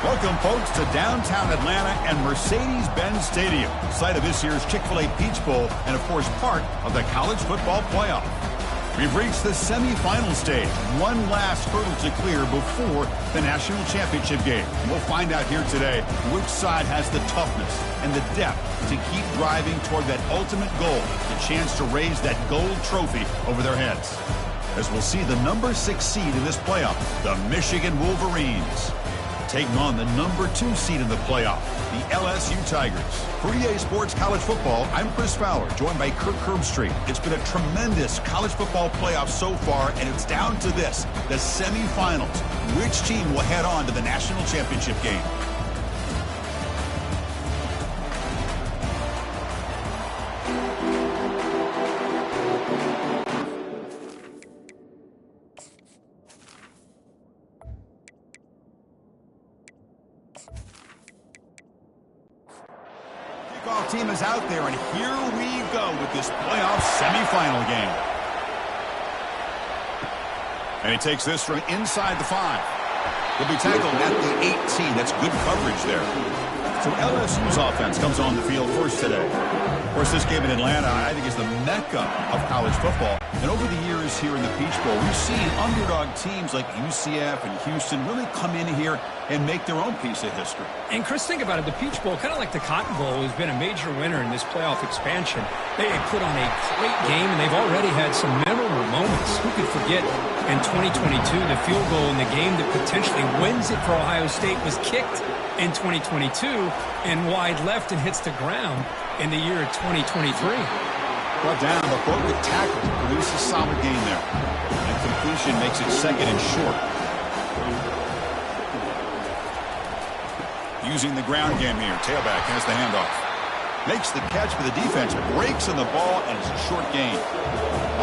Welcome, folks, to downtown Atlanta and Mercedes-Benz Stadium, site of this year's Chick-fil-A Peach Bowl and, of course, part of the college football playoff. We've reached the semifinal stage, one last hurdle to clear before the national championship game. And we'll find out here today which side has the toughness and the depth to keep driving toward that ultimate goal, the chance to raise that gold trophy over their heads. As we'll see the number 6 seed in this playoff, the Michigan Wolverines, taking on the number 2 seed in the playoff, the LSU Tigers. For EA Sports College Football, I'm Chris Fowler, joined by Kirk Herbstreit. It's been a tremendous college football playoff so far, and it's down to this, the semifinals. Which team will head on to the national championship game? Team is out there, and here we go with this playoff semifinal game. And he takes this from inside the 5. He'll be tackled at the 18. That's good coverage there. So LSU's offense comes on the field first today. Of course, this game in Atlanta, I think, is the mecca of college football. And over the years here in the Peach Bowl, we've seen underdog teams like UCF and Houston really come in here and make their own piece of history. And, Chris, think about it. The Peach Bowl, kind of like the Cotton Bowl, has been a major winner in this playoff expansion. They have put on a great game, and they've already had some memorable moments. Who could forget in 2022 the field goal in the game that potentially wins it for Ohio State was kicked in 2022 and wide left and hits the ground in the year of 2023. Brought down, but broke the tackle to produce a solid gain there. And completion makes it 2nd and short. Using the ground game here. Tailback has the handoff. Makes the catch for the defense. Breaks on the ball, and it's a short gain.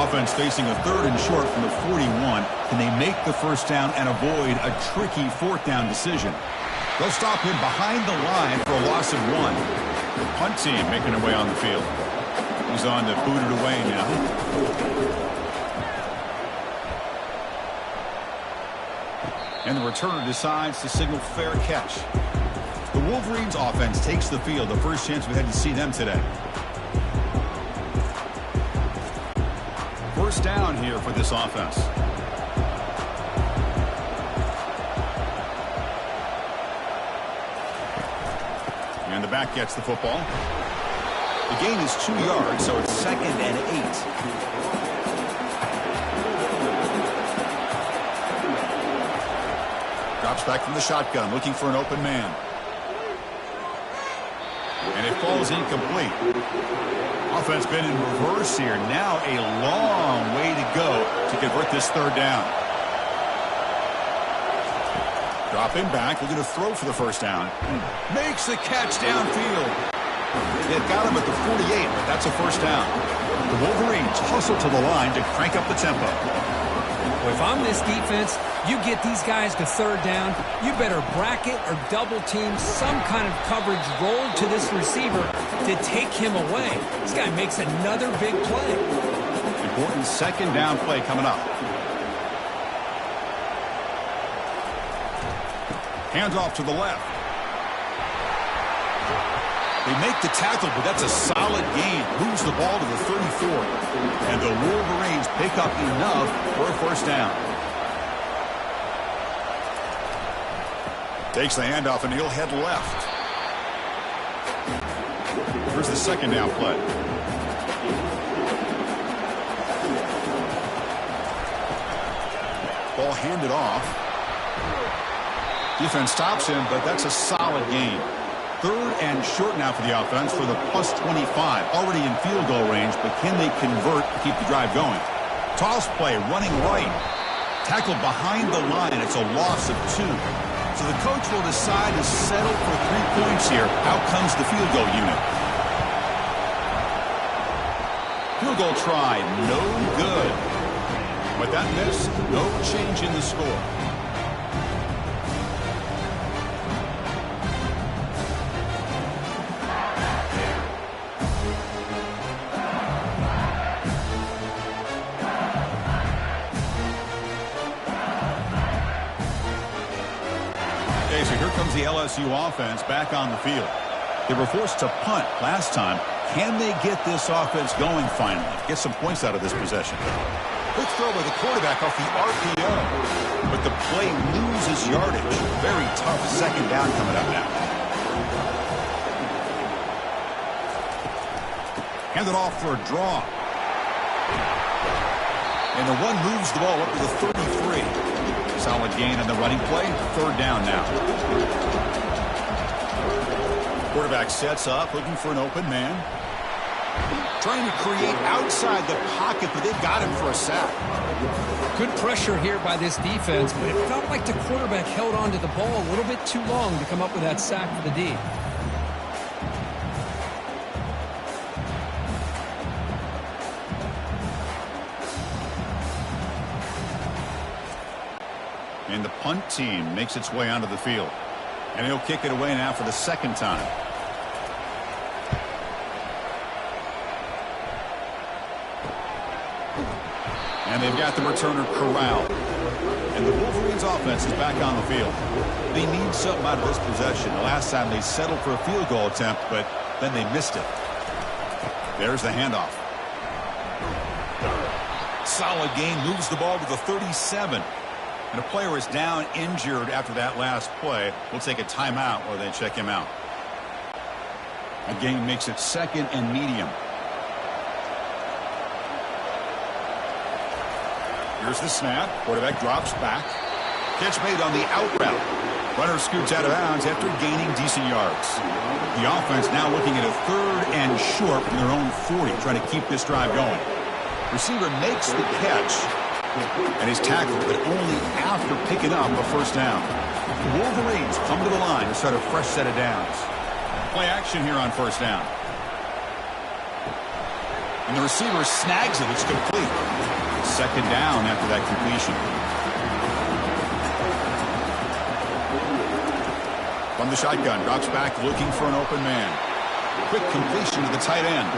Offense facing a 3rd and short from the 41. Can they make the first down and avoid a tricky 4th down decision? They'll stop him behind the line for a loss of 1. The punt team making their way on the field. He's on to boot it away now. And the returner decides to signal fair catch. The Wolverines offense takes the field. The first chance we had to see them today. First down here for this offense. And the back gets the football. The gain is 2 yards, so it's 2nd and 8. Drops back from the shotgun, looking for an open man. And it falls incomplete. Offense been in reverse here. Now a long way to go to convert this 3rd down. Dropping back, looking to throw for the first down. Makes the catch downfield. They've got him at the 48, but that's a first down. The Wolverines hustle to the line to crank up the tempo. Well, if I'm this defense, you get these guys to 3rd down, you better bracket or double team some kind of coverage roll to this receiver to take him away. This guy makes another big play. Important 2nd down play coming up. Hands off to the left. They make the tackle, but that's a solid gain. Moves the ball to the 34. And the Wolverines pick up enough for a first down. Takes the handoff, and he'll head left. Here's the 2nd down play. Ball handed off. Defense stops him, but that's a solid gain. 3rd and short now for the offense for the plus 25. Already in field goal range, but can they convert to keep the drive going? Toss play, running right. Tackled behind the line. It's a loss of 2. So the coach will decide to settle for 3 points here. Out comes the field goal unit. Field goal try, no good. But that miss, no change in the score. Okay, so here comes the LSU offense back on the field. They were forced to punt last time. Can they get this offense going finally? Get some points out of this possession. Quick throw by the quarterback off the RPO. But the play loses yardage. Very tough second down coming up now. Hand it off for a draw. And the one moves the ball up to the 33. Solid gain on the running play. Third down now. Quarterback sets up, looking for an open man. Trying to create outside the pocket, but they've got him for a sack. Good pressure here by this defense, but it felt like the quarterback held on to the ball a little bit too long to come up with that sack for the D. And the punt team makes its way onto the field. And he'll kick it away now for the second time. And they've got the returner corralled. And the Wolverines offense is back on the field. They need something out of this possession. The last time they settled for a field goal attempt, but then they missed it. There's the handoff. Solid gain, moves the ball to the 37. And a player is down injured after that last play. We'll take a timeout while they check him out. A gain makes it second and medium. Here's the snap. Quarterback drops back. Catch made on the out route. Runner scoots out of bounds after gaining decent yards. The offense now looking at a third and short from their own 40, trying to keep this drive going. Receiver makes the catch, and he's tackled, but only after picking up a first down. The Wolverines come to the line to start a fresh set of downs. Play action here on first down. And the receiver snags it. It's complete. Second down after that completion. From the shotgun, drops back looking for an open man. Quick completion to the tight end.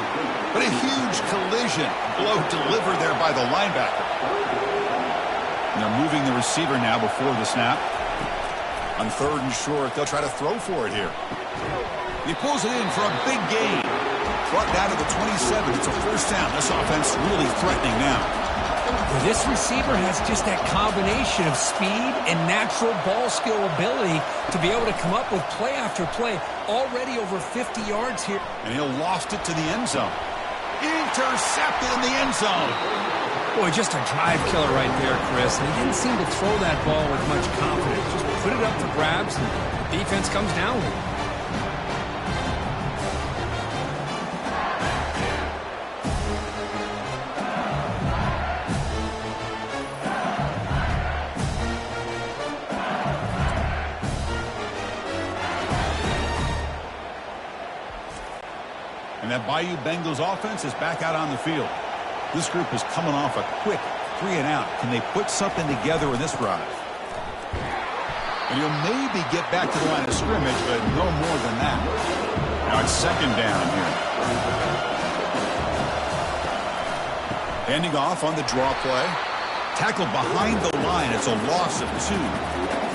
But a huge collision. Blow delivered there by the linebacker. And they're moving the receiver now before the snap. On third and short, they'll try to throw for it here. He pulls it in for a big gain. Brought down to the 27. It's a first down. This offense really threatening now. Well, this receiver has just that combination of speed and natural ball skill ability to be able to come up with play after play. Already over 50 yards here. And he'll lost it to the end zone. Intercepted in the end zone. Boy, just a drive killer right there, Chris. And he didn't seem to throw that ball with much confidence. Just put it up for grabs, and the defense comes down with it. And that Bayou Bengals offense is back out on the field. This group is coming off a quick 3-and-out. Can they put something together in this drive? And he'll maybe get back to the line of scrimmage, but no more than that. Now it's second down here. Handing off on the draw play. Tackled behind the line. It's a loss of 2.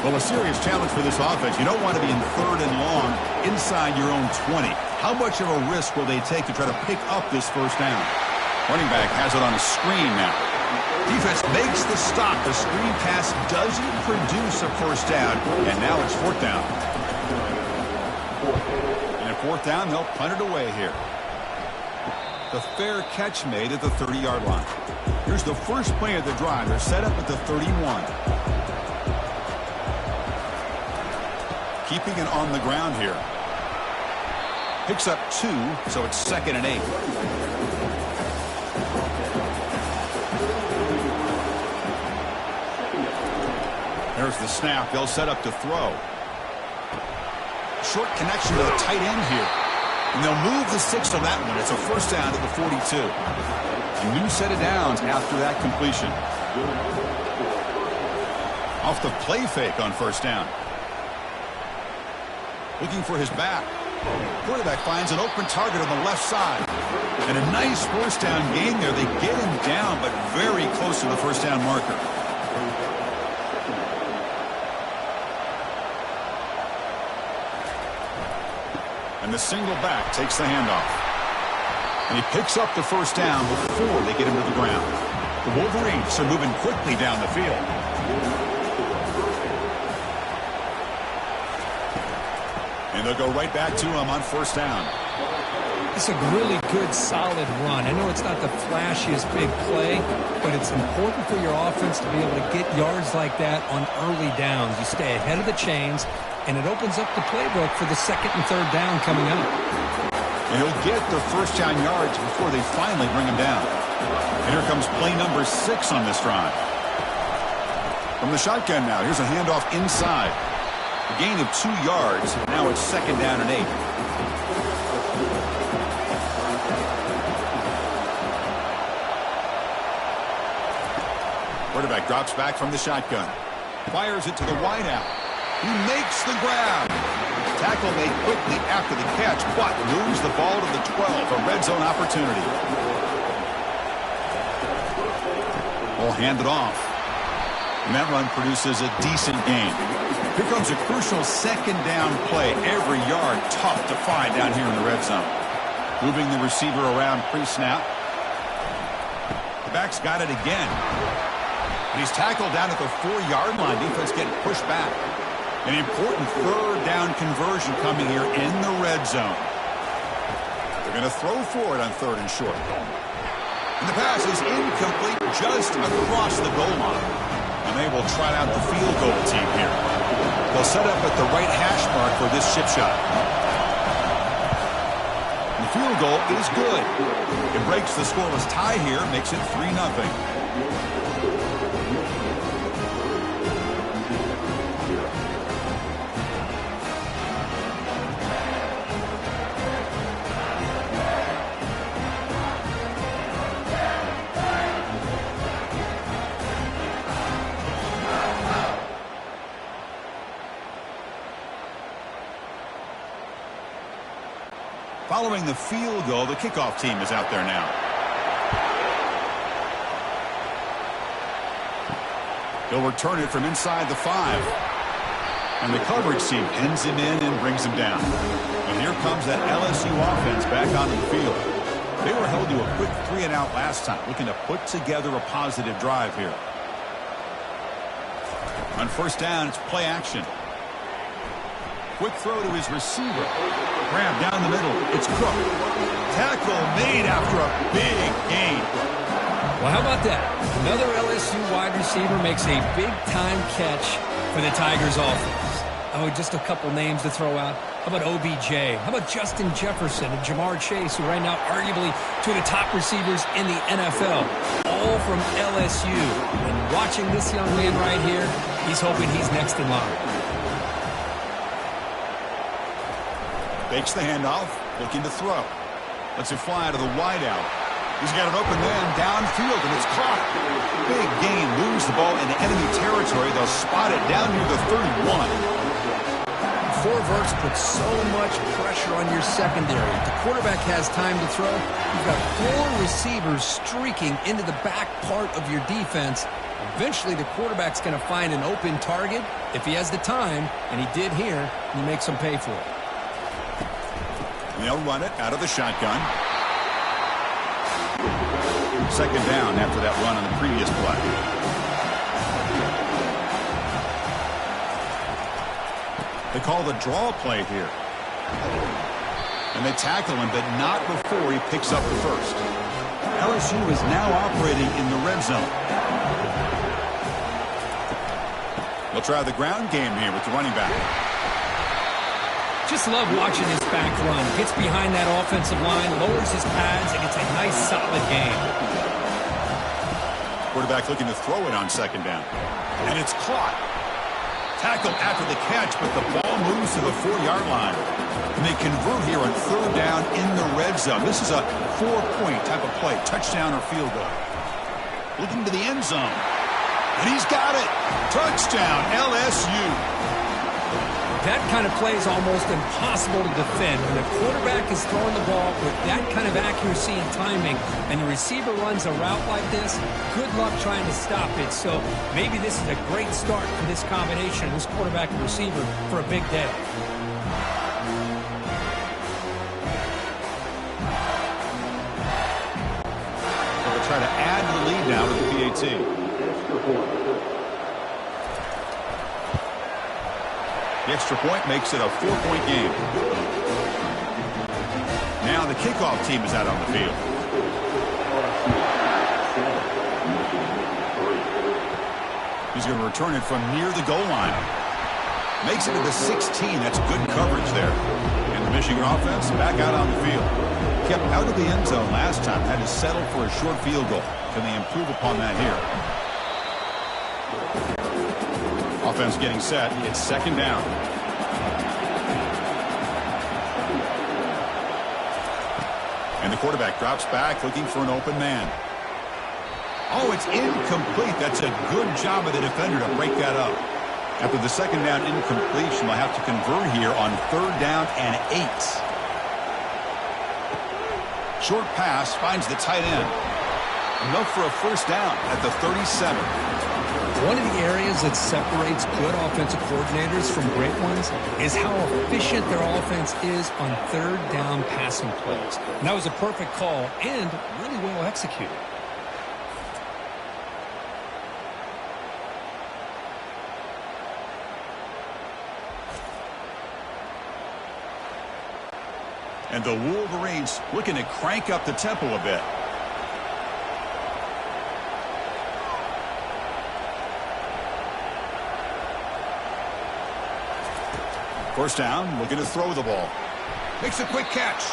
Well, a serious challenge for this offense. You don't want to be in third and long inside your own 20. How much of a risk will they take to try to pick up this first down? Running back has it on a screen now. Defense makes the stop. The screen pass doesn't produce a first down, and now it's fourth down. And at fourth down, they'll punt it away here. The fair catch made at the 30-yard line. Here's the first play of the drive. They're set up at the 31. Keeping it on the ground here. Picks up 2, so it's second and 8. There's the snap. They'll set up to throw. Short connection to the tight end here. And they'll move the 6 on that one. It's a first down to the 42. A new set of downs after that completion. Off the play fake on first down. Looking for his back. Quarterback finds an open target on the left side. And a nice first down gain there. They get him down, but very close to the first down marker. And the single back takes the handoff. And he picks up the first down before they get him to the ground. The Wolverines are moving quickly down the field. And they'll go right back to him on first down. It's a really good, solid run. I know it's not the flashiest big play, but it's important for your offense to be able to get yards like that on early downs. You stay ahead of the chains, and it opens up the playbook for the second and third down coming up. And he'll get the first down yards before they finally bring him down. And here comes play number 6 on this drive. From the shotgun now, here's a handoff inside. A gain of 2 yards. Now it's second down and 8. Quarterback drops back from the shotgun. Fires it to the wideout. He makes the grab. Tackle made quickly after the catch, but moves the ball to the 12. A red zone opportunity. Ball handed off. And that run produces a decent gain. Here comes a crucial second down play. Every yard tough to find down here in the red zone. Moving the receiver around pre-snap. The back's got it again. And he's tackled down at the 4-yard line. Defense getting pushed back. An important third down conversion coming here in the red zone. They're going to throw for it on third and short. And the pass is incomplete just across the goal line. And they will try out the field goal team here. They'll set up at the right hash mark for this chip shot. And the field goal is good. It breaks the scoreless tie here, makes it 3-0. Following the field goal, the kickoff team is out there now. He'll return it from inside the 5. And the coverage team pins him in and brings him down. And here comes that LSU offense back onto the field. They were held to a quick 3-and-out last time, looking to put together a positive drive here. On first down, it's play action. Quick throw to his receiver. Grab down the middle. It's Cook. Tackle made after a big gain. Well, how about that? Another LSU wide receiver makes a big-time catch for the Tigers offense. Oh, just a couple names to throw out. How about OBJ? How about Justin Jefferson and Jamar Chase, who right now arguably two of the top receivers in the NFL, all from LSU. And watching this young man right here, he's hoping he's next in line. Fakes the handoff, looking to throw. Lets it fly to the wideout. He's got an open man downfield, and it's caught. Big gain, lose the ball into enemy territory. They'll spot it down near the 31. Four verts put so much pressure on your secondary. If the quarterback has time to throw, you've got 4 receivers streaking into the back part of your defense. Eventually, the quarterback's going to find an open target if he has the time, and he did here, and he makes him pay for it. They'll run it out of the shotgun. Second down after that run on the previous play. They call the draw play here. And they tackle him, but not before he picks up the first. LSU is now operating in the red zone. We'll try the ground game here with the running back. Just love watching his back run. Gets behind that offensive line, lowers his pads, and gets a nice, solid gain. Quarterback looking to throw it on second down. And it's caught. Tackled after the catch, but the ball moves to the 4-yard line. And they convert here on third down in the red zone. This is a 4-point type of play, touchdown or field goal. Looking to the end zone. And he's got it. Touchdown, LSU. That kind of play is almost impossible to defend. When the quarterback is throwing the ball with that kind of accuracy and timing, and the receiver runs a route like this, good luck trying to stop it. So maybe this is a great start for this combination, this quarterback and receiver, for a big day. try to add to the lead now with the PAT. The extra point makes it a 4-point game. Now the kickoff team is out on the field. He's going to return it from near the goal line. Makes it to the 16. That's good coverage there. And the Michigan offense back out on the field. Kept out of the end zone last time. Had to settle for a short field goal. Can they improve upon that here? Offense getting set. It's second down. And the quarterback drops back looking for an open man. Oh, it's incomplete. That's a good job of the defender to break that up. After the second down incompletion, they'll have to convert here on 3rd down and 8. Short pass finds the tight end. Enough for a first down at the 37. One of the areas that separates good offensive coordinators from great ones is how efficient their offense is on 3rd down passing plays. And that was a perfect call and really well executed. And the Wolverines looking to crank up the tempo a bit. First down, looking to throw the ball. Makes a quick catch.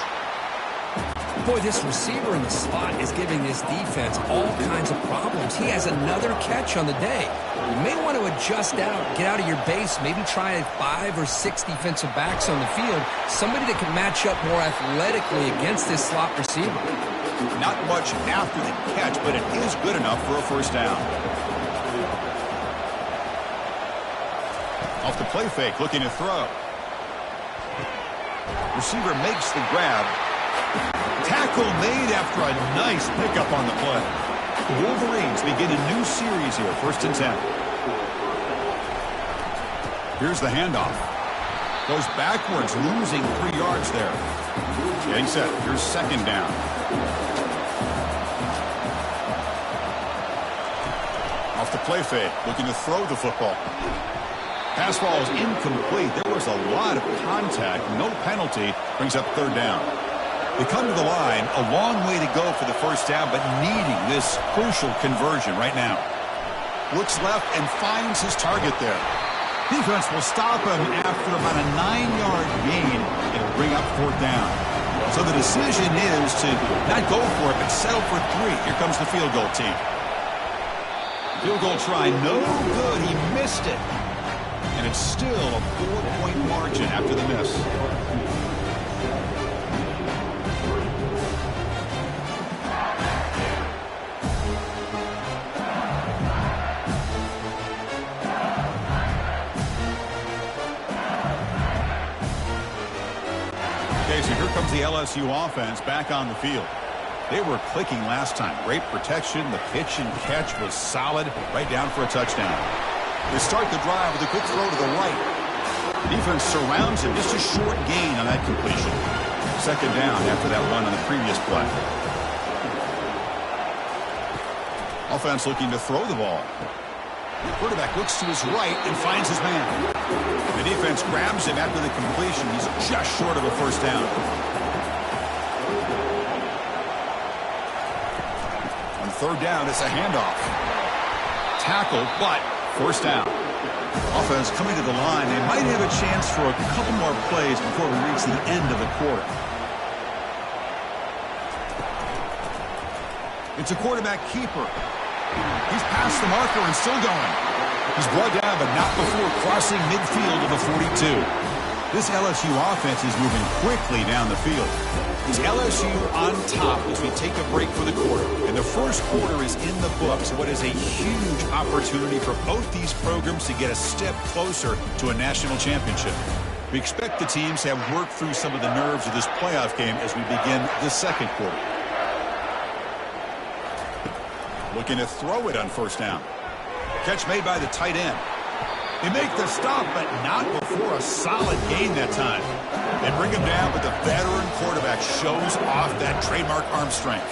Boy, this receiver in the slot is giving this defense all kinds of problems. He has another catch on the day. You may want to adjust out, get out of your base, maybe try 5 or 6 defensive backs on the field, somebody that can match up more athletically against this slot receiver. Not much after the catch, but it is good enough for a first down. Off the play fake, looking to throw. Receiver makes the grab. Tackle made after a nice pickup on the play. The Wolverines begin a new series here, 1st and 10. Here's the handoff. Goes backwards, losing 3 yards there. Getting set. Here's second down. Off the play fake, looking to throw the football. Pass ball is incomplete. There was a lot of contact. No penalty. Brings up 3rd down. They come to the line, a long way to go for the first down, but needing this crucial conversion right now. Looks left and finds his target there. Defense will stop him after about a 9-yard gain. It'll bring up 4th down. So the decision is to not go for it, but settle for 3. Here comes the field goal team. Field goal try, no good. He missed it. And it's still a 4-point margin after the miss. Okay, so here comes the LSU offense back on the field. They were clicking last time. Great protection. The pitch and catch was solid. Right down for a touchdown. They start the drive with a quick throw to the right. Defense surrounds him. Just a short gain on that completion. Second down after that run on the previous play. Offense looking to throw the ball. The quarterback looks to his right and finds his man. The defense grabs him after the completion. He's just short of a first down. On 3rd down, it's a handoff. Tackle, but first down. Offense coming to the line. They might have a chance for a couple more plays before we reach the end of the quarter. It's a quarterback keeper. He's past the marker and still going. He's brought down, but not before crossing midfield of the 42. This LSU offense is moving quickly down the field. It's LSU on top as we take a break for the quarter. And the first quarter is in the books. What is a huge opportunity for both these programs to get a step closer to a national championship. We expect the teams to have worked through some of the nerves of this playoff game as we begin the second quarter. Looking to throw it on first down. Catch made by the tight end. They make the stop, but not before a solid gain that time. They bring him down, but the veteran quarterback shows off that trademark arm strength.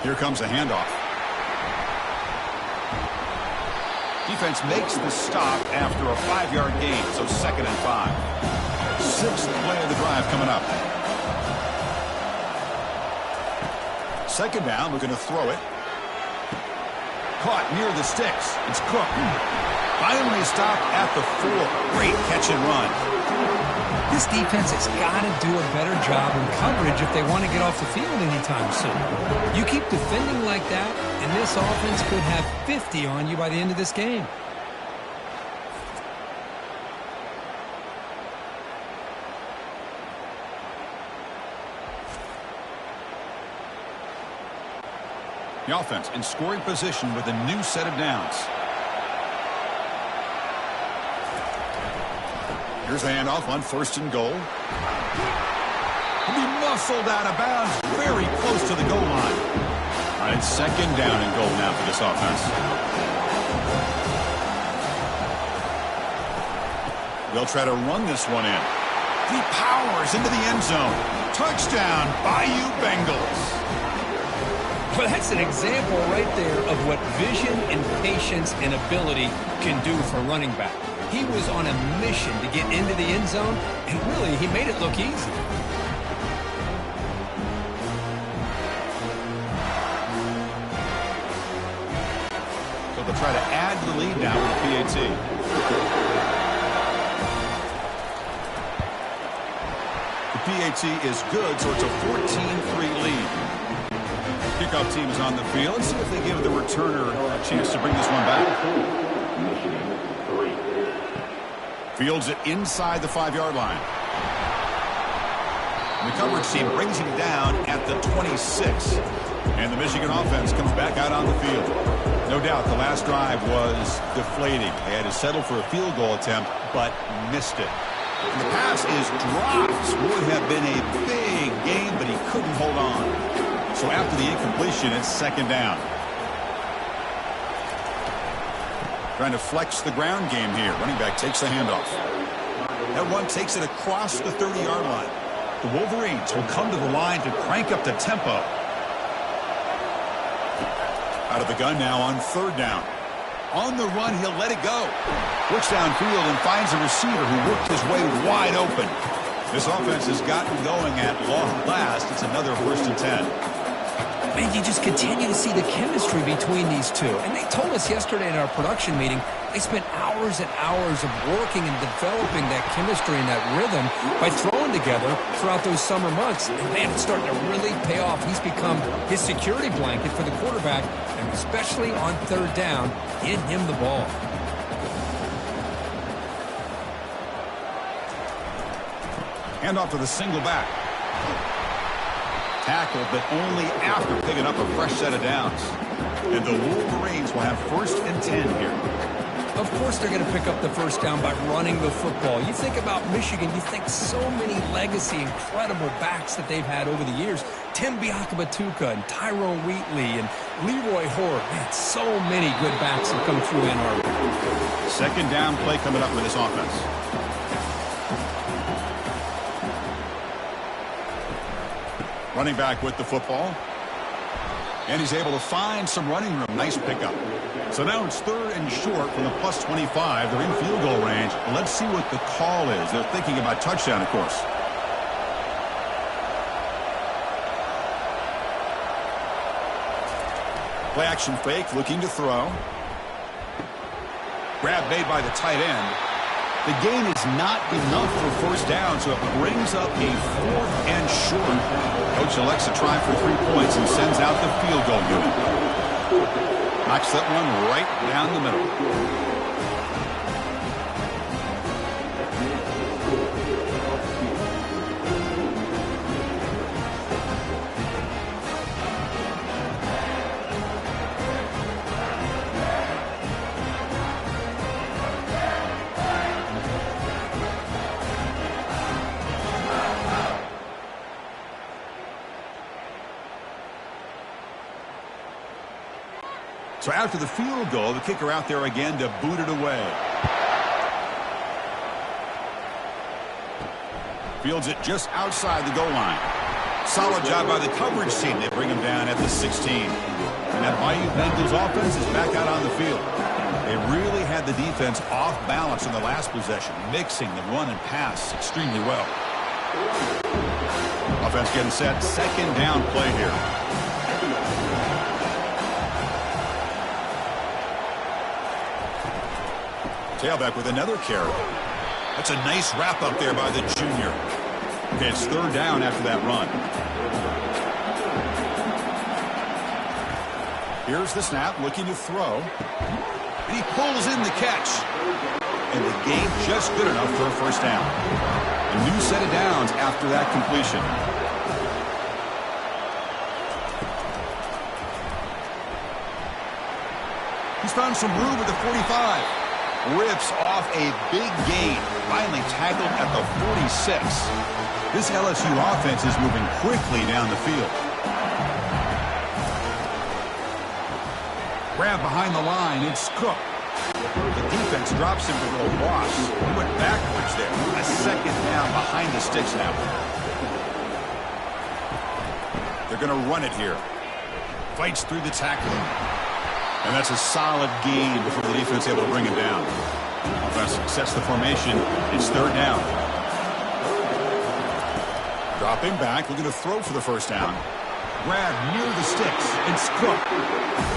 Here comes a handoff. Defense makes the stop after a 5-yard gain, so 2nd and 5. 6th play of the drive coming up. 2nd down, we're going to throw it. Caught near the sticks. It's Cook. Finally stopped at the 4. Great catch and run. This defense has got to do a better job in coverage if they want to get off the field anytime soon. You keep defending like that, and this offense could have 50 on you by the end of this game. The offense in scoring position with a new set of downs. Here's the handoff on 1st and goal. He'll be muscled out of bounds very close to the goal line. All right, it's 2nd down and goal now for this offense. They'll try to run this one in. He powers into the end zone. Touchdown, Bayou Bengals. Well, that's an example right there of what vision and patience and ability can do for a running back. He was on a mission to get into the end zone, and really, he made it look easy. So they'll try to add to the lead now with a PAT. The PAT is good, so it's a 14-3 lead. Kickoff team is on the field. Let's see if they give the returner a chance to bring this one back. Fields it inside the 5-yard line. And the coverage team brings him down at the 26. And the Michigan offense comes back out on the field. No doubt the last drive was deflating. They had to settle for a field goal attempt, but missed it. And the pass is dropped. Would have been a big game, but he couldn't hold on. So after the incompletion, it's 2nd down. Trying to flex the ground game here. Running back takes the handoff. That one takes it across the 30-yard line. The Wolverines will come to the line to crank up the tempo. Out of the gun now on 3rd down. On the run, he'll let it go. Looks downfield and finds a receiver who worked his way wide open. This offense has gotten going at long last. It's another 1st and 10. Man, you just continue to see the chemistry between these two. And they told us yesterday in our production meeting, they spent hours and hours of working and developing that chemistry and that rhythm by throwing together throughout those summer months. And man, it's starting to really pay off. He's become his security blanket for the quarterback, and especially on 3rd down, get him the ball. Handoff to the single back. Tackle, but only after picking up a fresh set of downs. And the Wolverines will have 1st and 10 here. Of course they're going to pick up the 1st down by running the football. You think about Michigan, you think so many legacy, incredible backs that they've had over the years. Tim Biakabatuka and Tyrone Wheatley and Leroy Horde. Man, so many good backs have come through Ann Arbor. 2nd down play coming up with this offense. Running back with the football. And he's able to find some running room. Nice pickup. So now it's 3rd and short from the +25. They're in field goal range. Let's see what the call is. They're thinking about touchdown, of course. Play action fake, looking to throw. Grab made by the tight end. The gain is not enough for 1st down, so it brings up a 4th and short. Coach elects to try for 3 points and sends out the field goal unit. Knocks that one right down the middle. So after the field goal, the kicker out there again to boot it away. Fields it just outside the goal line. Solid job by the coverage team. They bring him down at the 16. And that Bayou Bengals offense is back out on the field. They really had the defense off balance in the last possession, mixing the run and pass extremely well. Offense getting set. Second down play here. Tailback with another carry. That's a nice wrap up there by the junior. Okay, it's third down after that run. Here's the snap, looking to throw. And he pulls in the catch. And the game just good enough for a first down. A new set of downs after that completion. He's found some room at the 45. Rips off a big gain. Finally tackled at the 46. This LSU offense is moving quickly down the field. Grab behind the line. It's Cook. The defense drops him for a loss. He went backwards there. A second down behind the sticks now. They're going to run it here. Fights through the tackling. And that's a solid gain before the defense able to bring him down. Offense sets the formation. It's third down. Dropping back, looking to throw for the first down. Grab near the sticks. It's Cook.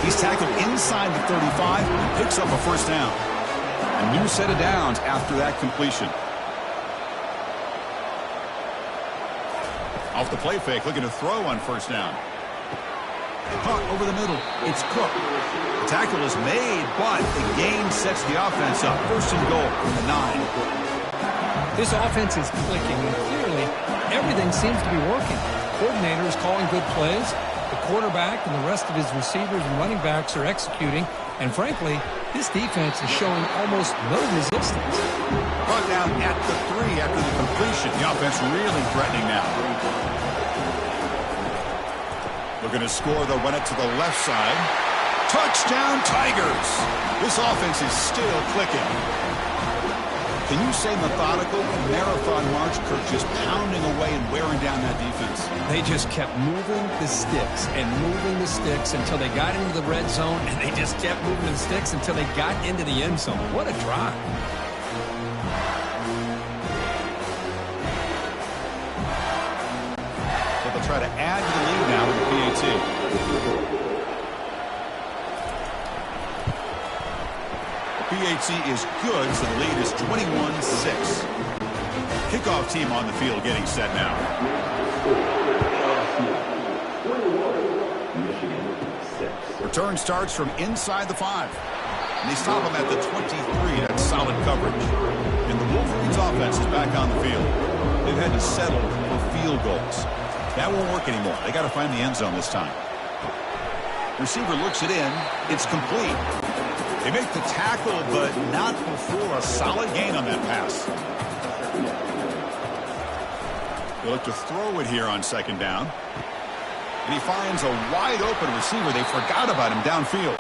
He's tackled inside the 35 and picks up a first down. A new set of downs after that completion. Off the play fake, looking to throw on first down. Caught over the middle. It's Cook. The tackle is made, but the gain sets the offense up. First and goal from the 9. This offense is clicking, and clearly everything seems to be working. Coordinator is calling good plays. The quarterback and the rest of his receivers and running backs are executing. And frankly, this defense is showing almost no resistance. Brought down at the 3 after the completion. The offense really threatening now. Looking to score, they'll run it to the left side. Touchdown, Tigers! This offense is still clicking. Can you say methodical? Marathon march, Kirk, just pounding away and wearing down that defense. They just kept moving the sticks and moving the sticks until they got into the red zone, and they just kept moving the sticks until they got into the end zone. What a drive. They'll try to add to the lead now with the PAT. PAT is good, so the lead is 21-6. Kickoff team on the field getting set now. Return starts from inside the 5. And they stop him at the 23. That's solid coverage. And the Wolverines offense is back on the field. They've had to settle for field goals. That won't work anymore. They got to find the end zone this time. Receiver looks it in. It's complete. They make the tackle, but not before a solid gain on that pass. They look to throw it here on second down. And he finds a wide open receiver. They forgot about him downfield.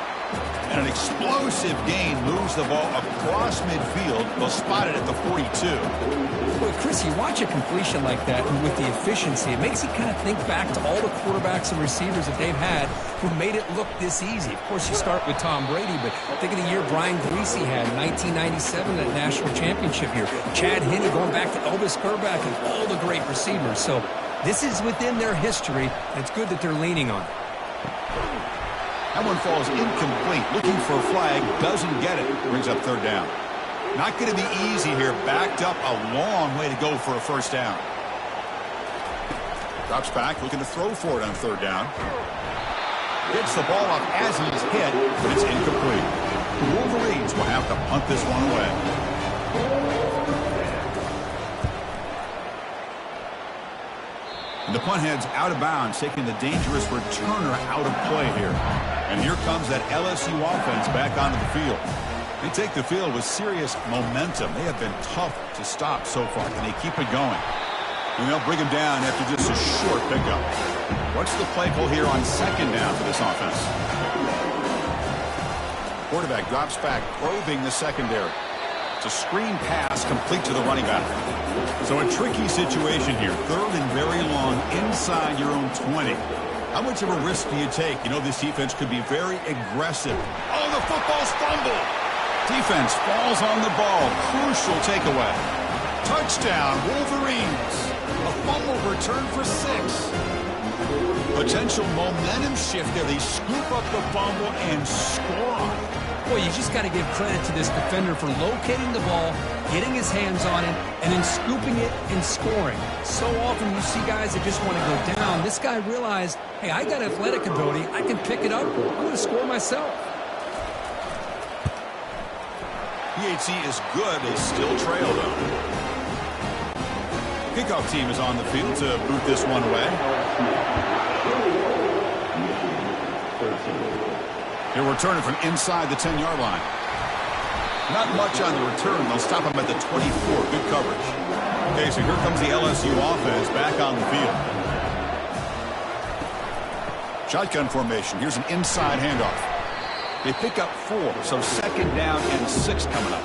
And an explosive gain moves the ball across midfield. They'll spot it at the 42. Boy, Chris, you watch a completion like that and with the efficiency, it makes you kind of think back to all the quarterbacks and receivers that they've had who made it look this easy. Of course, you start with Tom Brady, but think of the year Brian Greasy had in 1997, that national championship year. Chad Henne going back to Elvis Kerback and all the great receivers. So this is within their history, and it's good that they're leaning on it. That one falls incomplete. Looking for a flag. Doesn't get it. Brings up third down. Not going to be easy here. Backed up a long way to go for a first down. Drops back. Looking to throw for it on third down. Gets the ball up as he's hit, but it's incomplete. The Wolverines will have to punt this one away. And the punt heads out of bounds, taking the dangerous returner out of play here. And here comes that LSU offense back onto the field. They take the field with serious momentum. They have been tough to stop so far, and they keep it going. And they'll bring him down after just a short pickup. What's the play call here on second down for this offense? Quarterback drops back, probing the secondary. It's a screen pass complete to the running back. So a tricky situation here. Third and very long inside your own 20. How much of a risk do you take? You know this defense could be very aggressive. Oh, the football's fumbled. Defense falls on the ball. Crucial takeaway. Touchdown, Wolverines. A fumble return for 6. Potential momentum shift there. They scoop up the fumble and score on it. Boy, you just got to give credit to this defender for locating the ball, getting his hands on it, and then scooping it and scoring. So often you see guys that just want to go down. This guy realized, hey, I got athletic ability. I can pick it up. I'm going to score myself. PHC is good. They still trail, though. Kickoff team is on the field to boot this one away. They're returning from inside the 10-yard line. Not much on the return. They'll stop him at the 24. Good coverage. Okay, so here comes the LSU offense back on the field. Shotgun formation. Here's an inside handoff. They pick up 4, so second down and 6 coming up.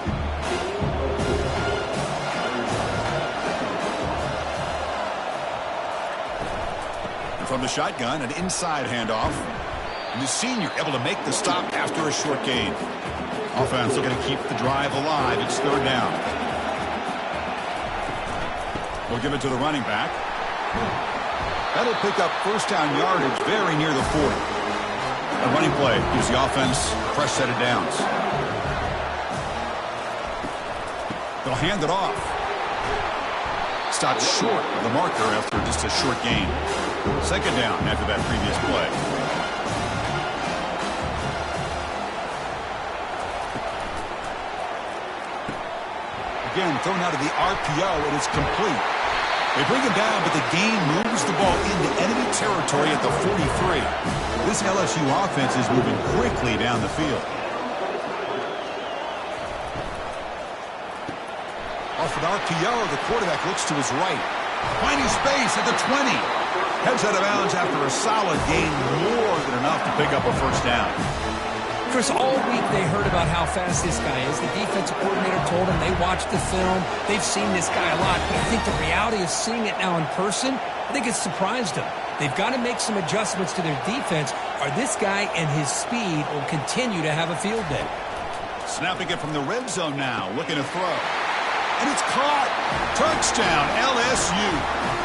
And from the shotgun, an inside handoff. And the senior able to make the stop after a short gain. Offense looking to keep the drive alive. It's third down. We'll give it to the running back. That'll pick up first down yardage very near the 40. A running play gives the offense a fresh set of downs. They'll hand it off. Stopped short of the marker after just a short gain. Second down after that previous play. Again, thrown out of the RPO, and it's complete. They bring him down, but the gain moves the ball into enemy territory at the 43. This LSU offense is moving quickly down the field. Off an RPO, the quarterback looks to his right. Finding space at the 20. Heads out of bounds after a solid gain, more than enough to pick up a first down. Chris, all week they heard about how fast this guy is. The defensive coordinator told them they watched the film. They've seen this guy a lot. But I think the reality of seeing it now in person, I think it's surprised them. They've got to make some adjustments to their defense, or this guy and his speed will continue to have a field day. Snapping it from the red zone now, looking to throw. And it's caught. Touchdown, LSU.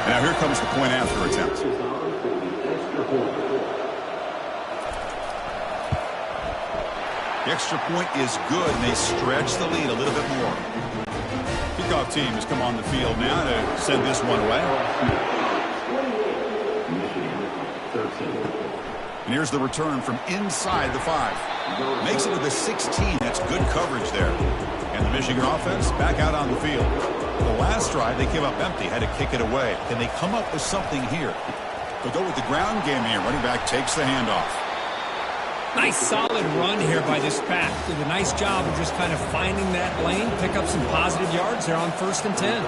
Now here comes the point after attempt. The extra point is good, and they stretch the lead a little bit more. Kickoff team has come on the field now to send this one away. And here's the return from inside the 5. Makes it to the 16. That's good coverage there. And the Michigan offense back out on the field. The last drive, they came up empty, had to kick it away. Can they come up with something here? They'll go with the ground game here. Running back takes the handoff. Nice solid run here by this back. Did a nice job of just kind of finding that lane, pick up some positive yards there on 1st and 10.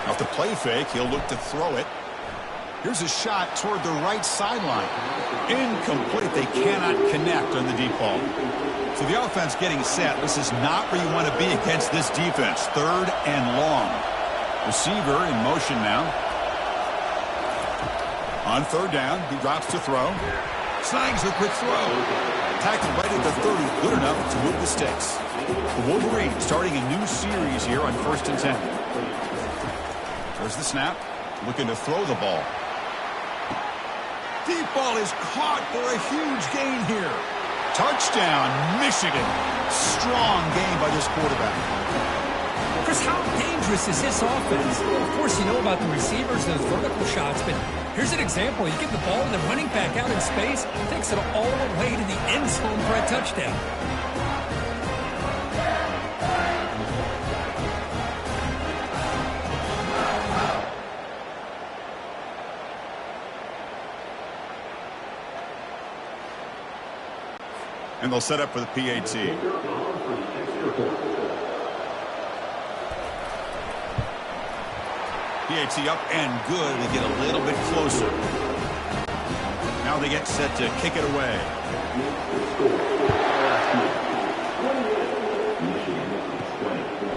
Off the play fake, he'll look to throw it. Here's a shot toward the right sideline. Incomplete. They cannot connect on the deep ball. So the offense getting set. This is not where you want to be against this defense. Third and long. Receiver in motion now. On third down, he drops to throw. Snags a quick throw. Tackled right at the 30. Good enough to move the sticks. The Wolverines starting a new series here on 1st and 10. There's the snap. Looking to throw the ball. Deep ball is caught for a huge gain here. Touchdown, Michigan. Strong game by this quarterback. Chris, how dangerous is this offense? Of course, you know about the receivers, those vertical shots, but here's an example. You get the ball and the running back out in space, takes it all the way to the end zone for a touchdown. And they'll set up for the PAT. PAT up and good. They get a little bit closer. Now they get set to kick it away.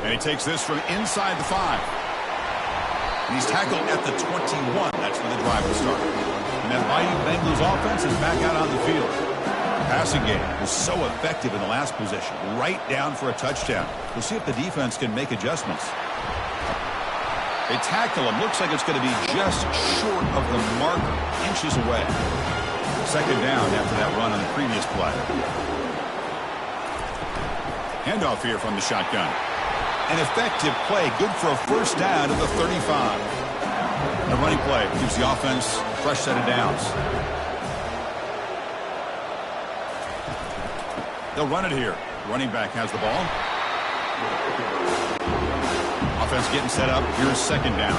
And he takes this from inside the 5. And he's tackled at the 21. That's where the drive will start. And that mighty Bengals offense is back out on the field. The passing game was so effective in the last possession. Right down for a touchdown. We'll see if the defense can make adjustments. They tackle him. Looks like it's going to be just short of the marker. Inches away. Second down after that run on the previous play. Handoff here from the shotgun. An effective play. Good for a first down to the 35. The running play gives the offense a fresh set of downs. They'll run it here. Running back has the ball. Offense getting set up. Here's second down.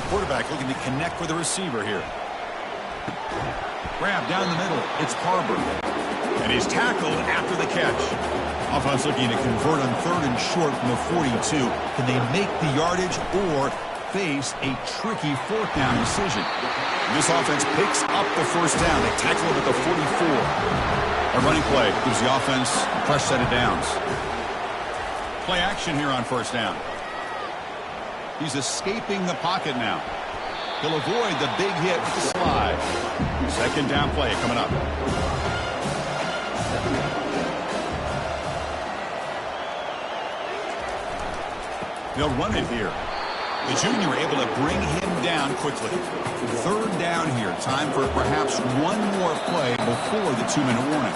Quarterback looking to connect with the receiver here. Grab down the middle. It's Barber. And he's tackled after the catch. Offense looking to convert on third and short from the 42. Can they make the yardage or face a tricky fourth down decision? And this offense picks up the first down. They tackle him at the 44. A running play gives the offense a fresh set of downs. Play action here on first down. He's escaping the pocket now. He'll avoid the big hit with the slide. Second down play coming up. They'll run it here. The junior able to bring him down quickly. Third down here. Time for perhaps one more play before the 2-minute warning.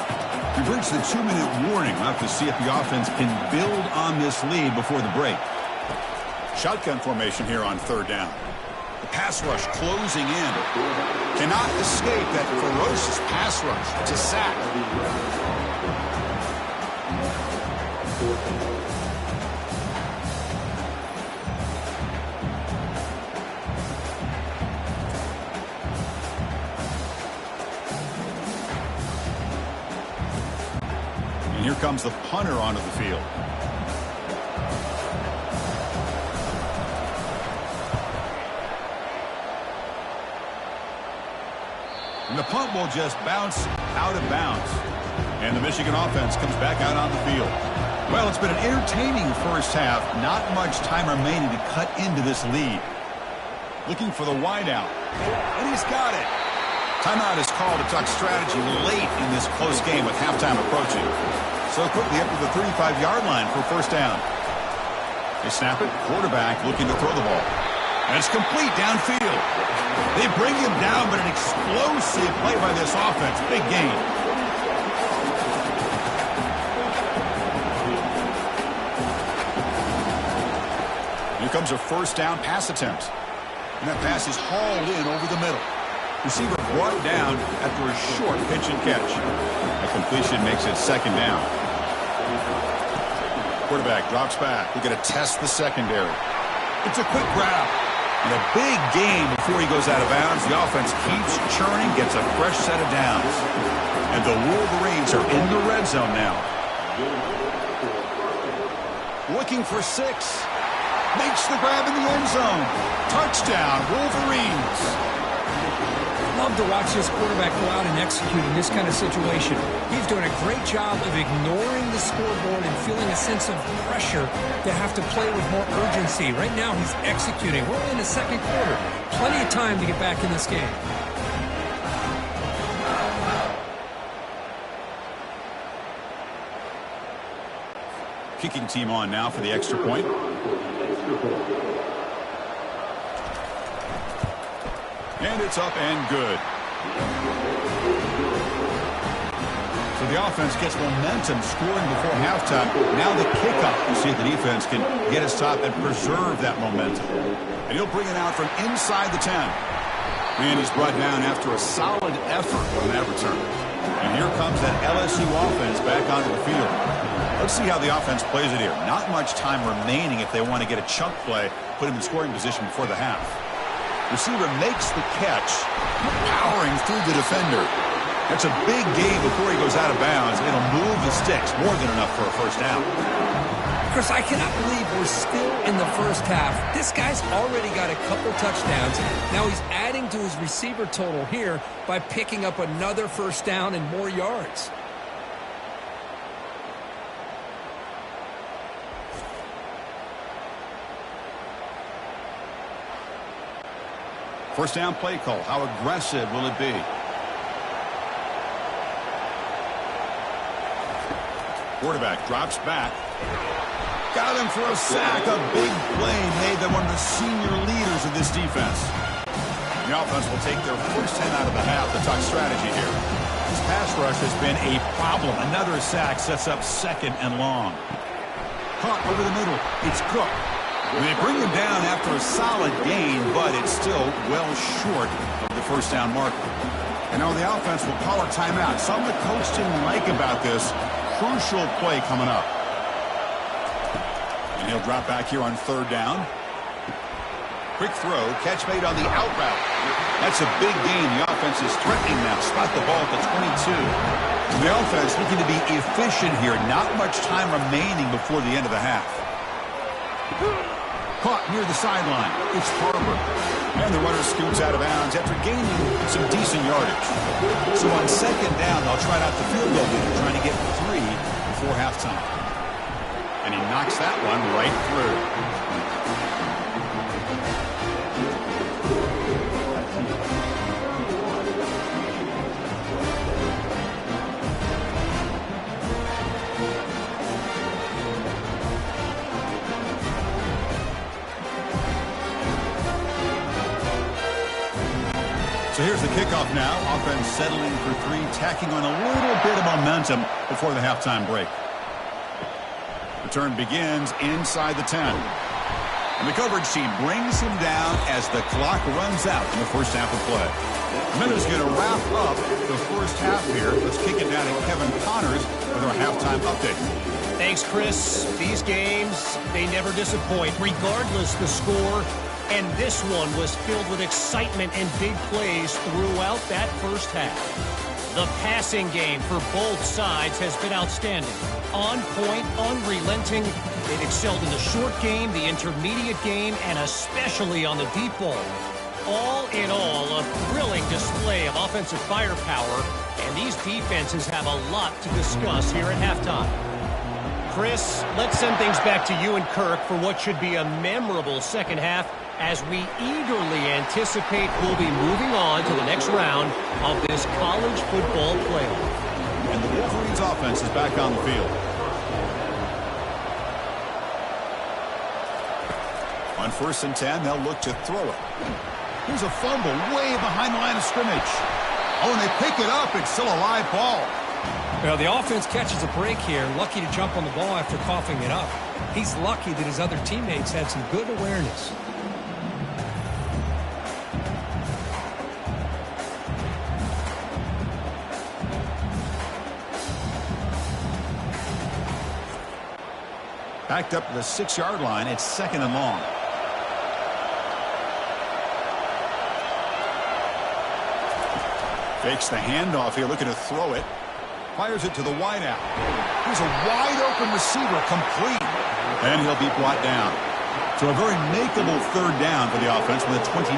We've reached the 2-minute warning. We'll have to see if the offense can build on this lead before the break. Shotgun formation here on third down. The pass rush closing in. Cannot escape that ferocious pass rush. It's a sack. And here comes the punter onto the field. And the punt will just bounce out of bounds. And the Michigan offense comes back out on the field. Well, it's been an entertaining first half. Not much time remaining to cut into this lead. Looking for the wideout. And he's got it. Timeout is called to talk strategy late in this close game with halftime approaching. So quickly up to the 35-yard line for first down. They snap it. Quarterback looking to throw the ball. And it's complete downfield. They bring him down, but an explosive play by this offense. Big gain. Here comes a first down pass attempt. And that pass is hauled in over the middle. Receiver brought down after a short pitch and catch. A completion makes it second down. Quarterback drops back. We're going to test the secondary. It's a quick grab. And a big gain before he goes out of bounds. The offense keeps churning, gets a fresh set of downs. And the Wolverines are in the red zone now. Looking for 6. Makes the grab in the end zone. Touchdown, Wolverines. Love to watch this quarterback go out and execute in this kind of situation. He's doing a great job of ignoring the scoreboard and feeling a sense of pressure to have to play with more urgency. Right now, he's executing. We're in the second quarter. Plenty of time to get back in this game. Kicking team on now for the extra point. And it's up and good. So the offense gets momentum scoring before halftime. Now the kickoff. We'll see if the defense can get a stop and preserve that momentum. And he'll bring it out from inside the 10. And he's brought down after a solid effort on that return. And here comes that LSU offense back onto the field. Let's see how the offense plays it here. Not much time remaining if they want to get a chunk play, put him in scoring position before the half. Receiver makes the catch, powering through the defender. That's a big gain before he goes out of bounds. It'll move the sticks, more than enough for a first down. Chris, I cannot believe we're still in the first half. This guy's already got a couple touchdowns. Now he's adding to his receiver total here by picking up another first down and more yards. First down play call. How aggressive will it be? Quarterback drops back. Got him for a sack. A big play made them one of the senior leaders of this defense. The offense will take their first 10 out of the half to talk strategy here. This pass rush has been a problem. Another sack sets up second and long. Caught over the middle. It's Cook. They bring him down after a solid gain, but it's still well short of the first down marker. And now the offense will call a timeout. Something the coach didn't like about this. Crucial play coming up. And he'll drop back here on third down. Quick throw. Catch made on the out route. That's a big gain. The offense is threatening now. Spot the ball at the 22. The offense looking to be efficient here. Not much time remaining before the end of the half. Caught near the sideline. It's Harbor. And the runner scoots out of bounds after gaining some decent yardage. So on second down, they'll try out the field goal leader, trying to get 3 before halftime. And he knocks that one right through. So here's the kickoff now. Offense settling for 3, tacking on a little bit of momentum before the halftime break. Return begins inside the 10. And the coverage team brings him down as the clock runs out in the first half of play. Minuta's going to wrap up the first half here. Let's kick it down to Kevin Connors with our halftime update. Thanks, Chris. These games, they never disappoint, regardless the score. And this one was filled with excitement and big plays throughout that first half. The passing game for both sides has been outstanding. On point, unrelenting. They've excelled in the short game, the intermediate game, and especially on the deep ball. All in all, a thrilling display of offensive firepower, and these defenses have a lot to discuss here at halftime. Chris, let's send things back to you and Kirk for what should be a memorable second half as we eagerly anticipate we'll be moving on to the next round of this college football playoff. And the Wolverines offense is back on the field. On 1st and 10, they'll look to throw it. Here's a fumble way behind the line of scrimmage. Oh, and they pick it up. It's still a live ball. Well, the offense catches a break here. Lucky to jump on the ball after coughing it up. He's lucky that his other teammates had some good awareness. Backed up to the 6-yard line. It's second and long. Fakes the handoff here, looking to throw it. Fires it to the wideout. Here's a wide-open receiver, complete. And he'll be brought down. So a very makeable third down for the offense with a 29.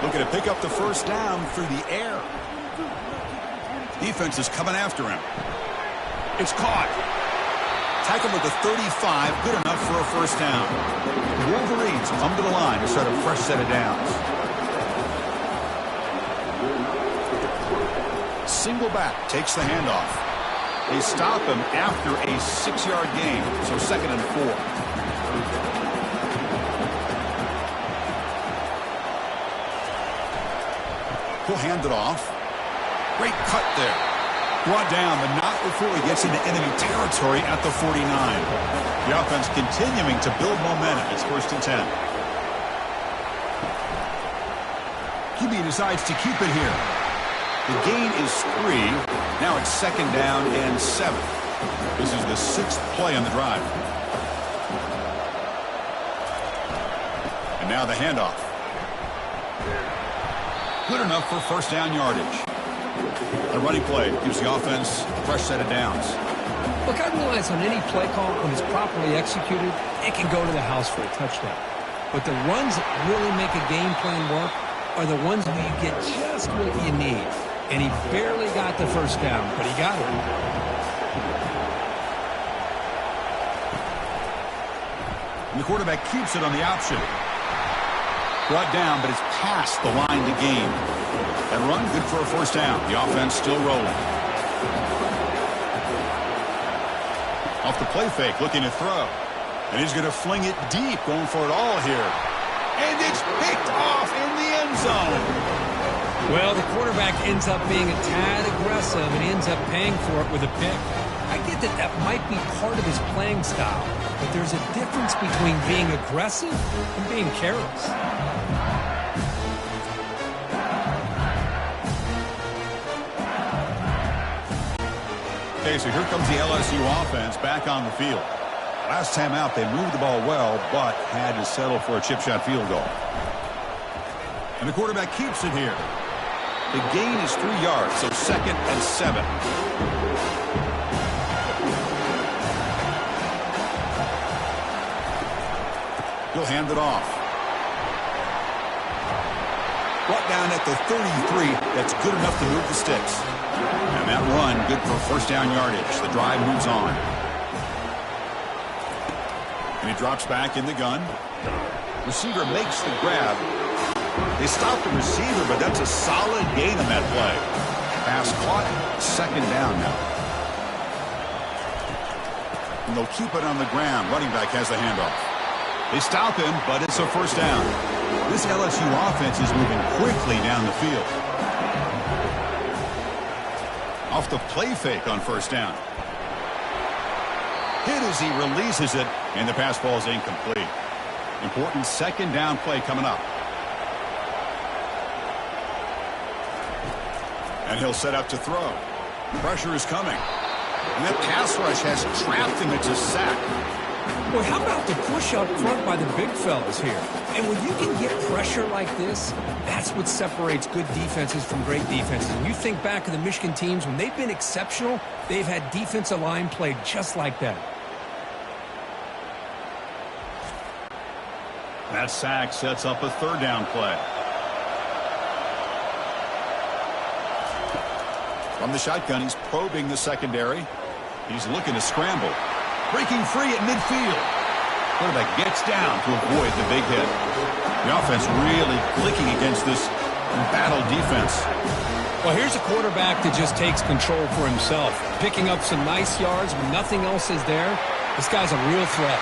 Looking to pick up the first down through the air. Defense is coming after him. It's caught. Tackle at the 35, good enough for a first down. The Wolverines come to the line to start a fresh set of downs. Single back takes the handoff. They stop him after a 6-yard gain, so second and 4. He'll hand it off. Great cut there. Brought down, but not before he gets into enemy territory at the 49. The offense continuing to build momentum. It's 1st and 10. QB decides to keep it here. The gain is 3. Now it's second down and 7. This is the 6th play on the drive. And And now the handoff. Good enough for first down yardage. A running play gives the offense a fresh set of downs. Look, I realize on any play call, when it's properly executed, it can go to the house for a touchdown. But the runs that really make a game plan work are the ones where you get just what you need. And he barely got the first down, but he got it. And the quarterback keeps it on the option. Brought down, but it's past the line to gain. That run, good for a first down. The offense still rolling. Off the play fake, looking to throw. And he's going to fling it deep, going for it all here. And it's picked off in the end zone. Well, the quarterback ends up being a tad aggressive and ends up paying for it with a pick. I get that that might be part of his playing style, but there's a difference between being aggressive and being careless. Okay, so here comes the LSU offense back on the field. Last time out, they moved the ball well, but had to settle for a chip shot field goal. And the quarterback keeps it here. The gain is 3 yards, so 2nd and 7. He'll hand it off. Brought down at the 33. That's good enough to move the sticks. And that run, good for first down yardage. The drive moves on. And he drops back in the gun. Receiver makes the grab. They stop the receiver, but that's a solid gain on that play. Pass caught, 2nd down now. And they'll keep it on the ground. Running back has the handoff. They stop him, but it's a first down. This LSU offense is moving quickly down the field. Off the play fake on first down. Hit as he releases it, and the pass ball is incomplete. Important 2nd down play coming up. And he'll set up to throw. Pressure is coming. And that pass rush has trapped him. It's a sack. Well, how about the push up front by the big fellas here? And when you can get pressure like this, that's what separates good defenses from great defenses. When you think back of the Michigan teams, when they've been exceptional, they've had defensive line play just like that. That sack sets up a 3rd down play. From the shotgun, he's probing the secondary. He's looking to scramble. Breaking free at midfield. Quarterback gets down to avoid the big hit. The offense really clicking against this embattled defense. Well, here's a quarterback that just takes control for himself. Picking up some nice yards when nothing else is there. This guy's a real threat.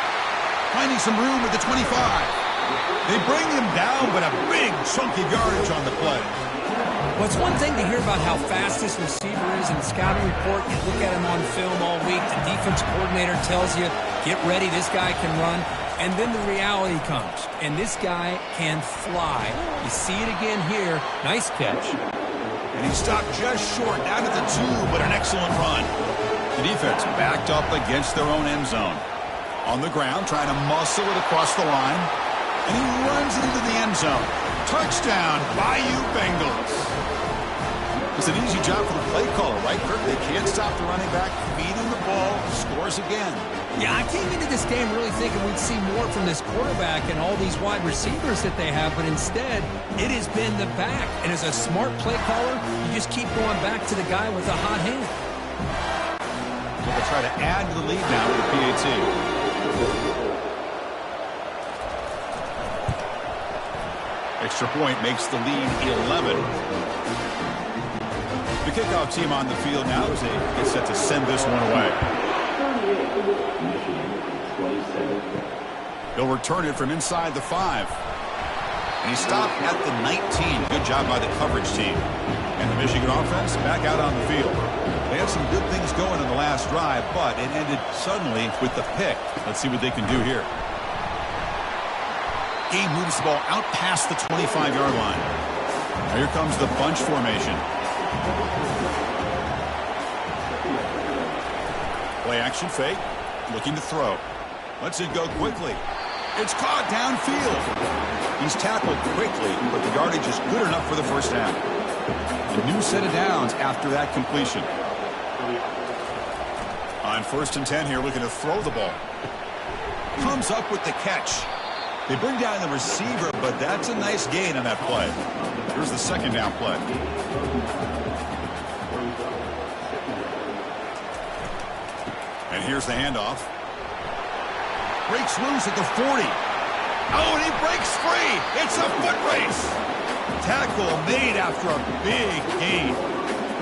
Finding some room at the 25. They bring him down, but a big chunk of yardage on the play. Well, it's one thing to hear about how fast this receiver is in the scouting report. You look at him on film all week. The defense coordinator tells you, get ready, this guy can run. And then the reality comes, and this guy can fly. You see it again here. Nice catch. And he stopped just short, down at the 2, but an excellent run. The defense backed up against their own end zone. On the ground, trying to muscle it across the line. And he runs it into the end zone. Touchdown, Bayou Bengals. It's an easy job for the play caller, right, Kirk? They can't stop the running back, feeding the ball, scores again. Yeah, I came into this game really thinking we'd see more from this quarterback and all these wide receivers that they have, but instead, it has been the back. And as a smart play caller, you just keep going back to the guy with the hot hand. So they'll try to add to the lead now with the PAT. Extra point makes the lead 11. The kickoff team on the field now as they get set to send this one away. He'll return it from inside the 5. And he stopped at the 19. Good job by the coverage team. And the Michigan offense back out on the field. They had some good things going in the last drive, but it ended suddenly with the pick. Let's see what they can do here. He moves the ball out past the 25-yard line. Now here comes the bunch formation. Play action fake. Looking to throw. Lets it go quickly. It's caught downfield. He's tackled quickly, but the yardage is good enough for the first down. A new set of downs after that completion. On 1st and 10 here, looking to throw the ball. Comes up with the catch. They bring down the receiver, but that's a nice gain on that play. Here's the 2nd down play. And here's the handoff. Breaks loose at the 40. Oh, and he breaks free. It's a foot race. Tackle made after a big gain.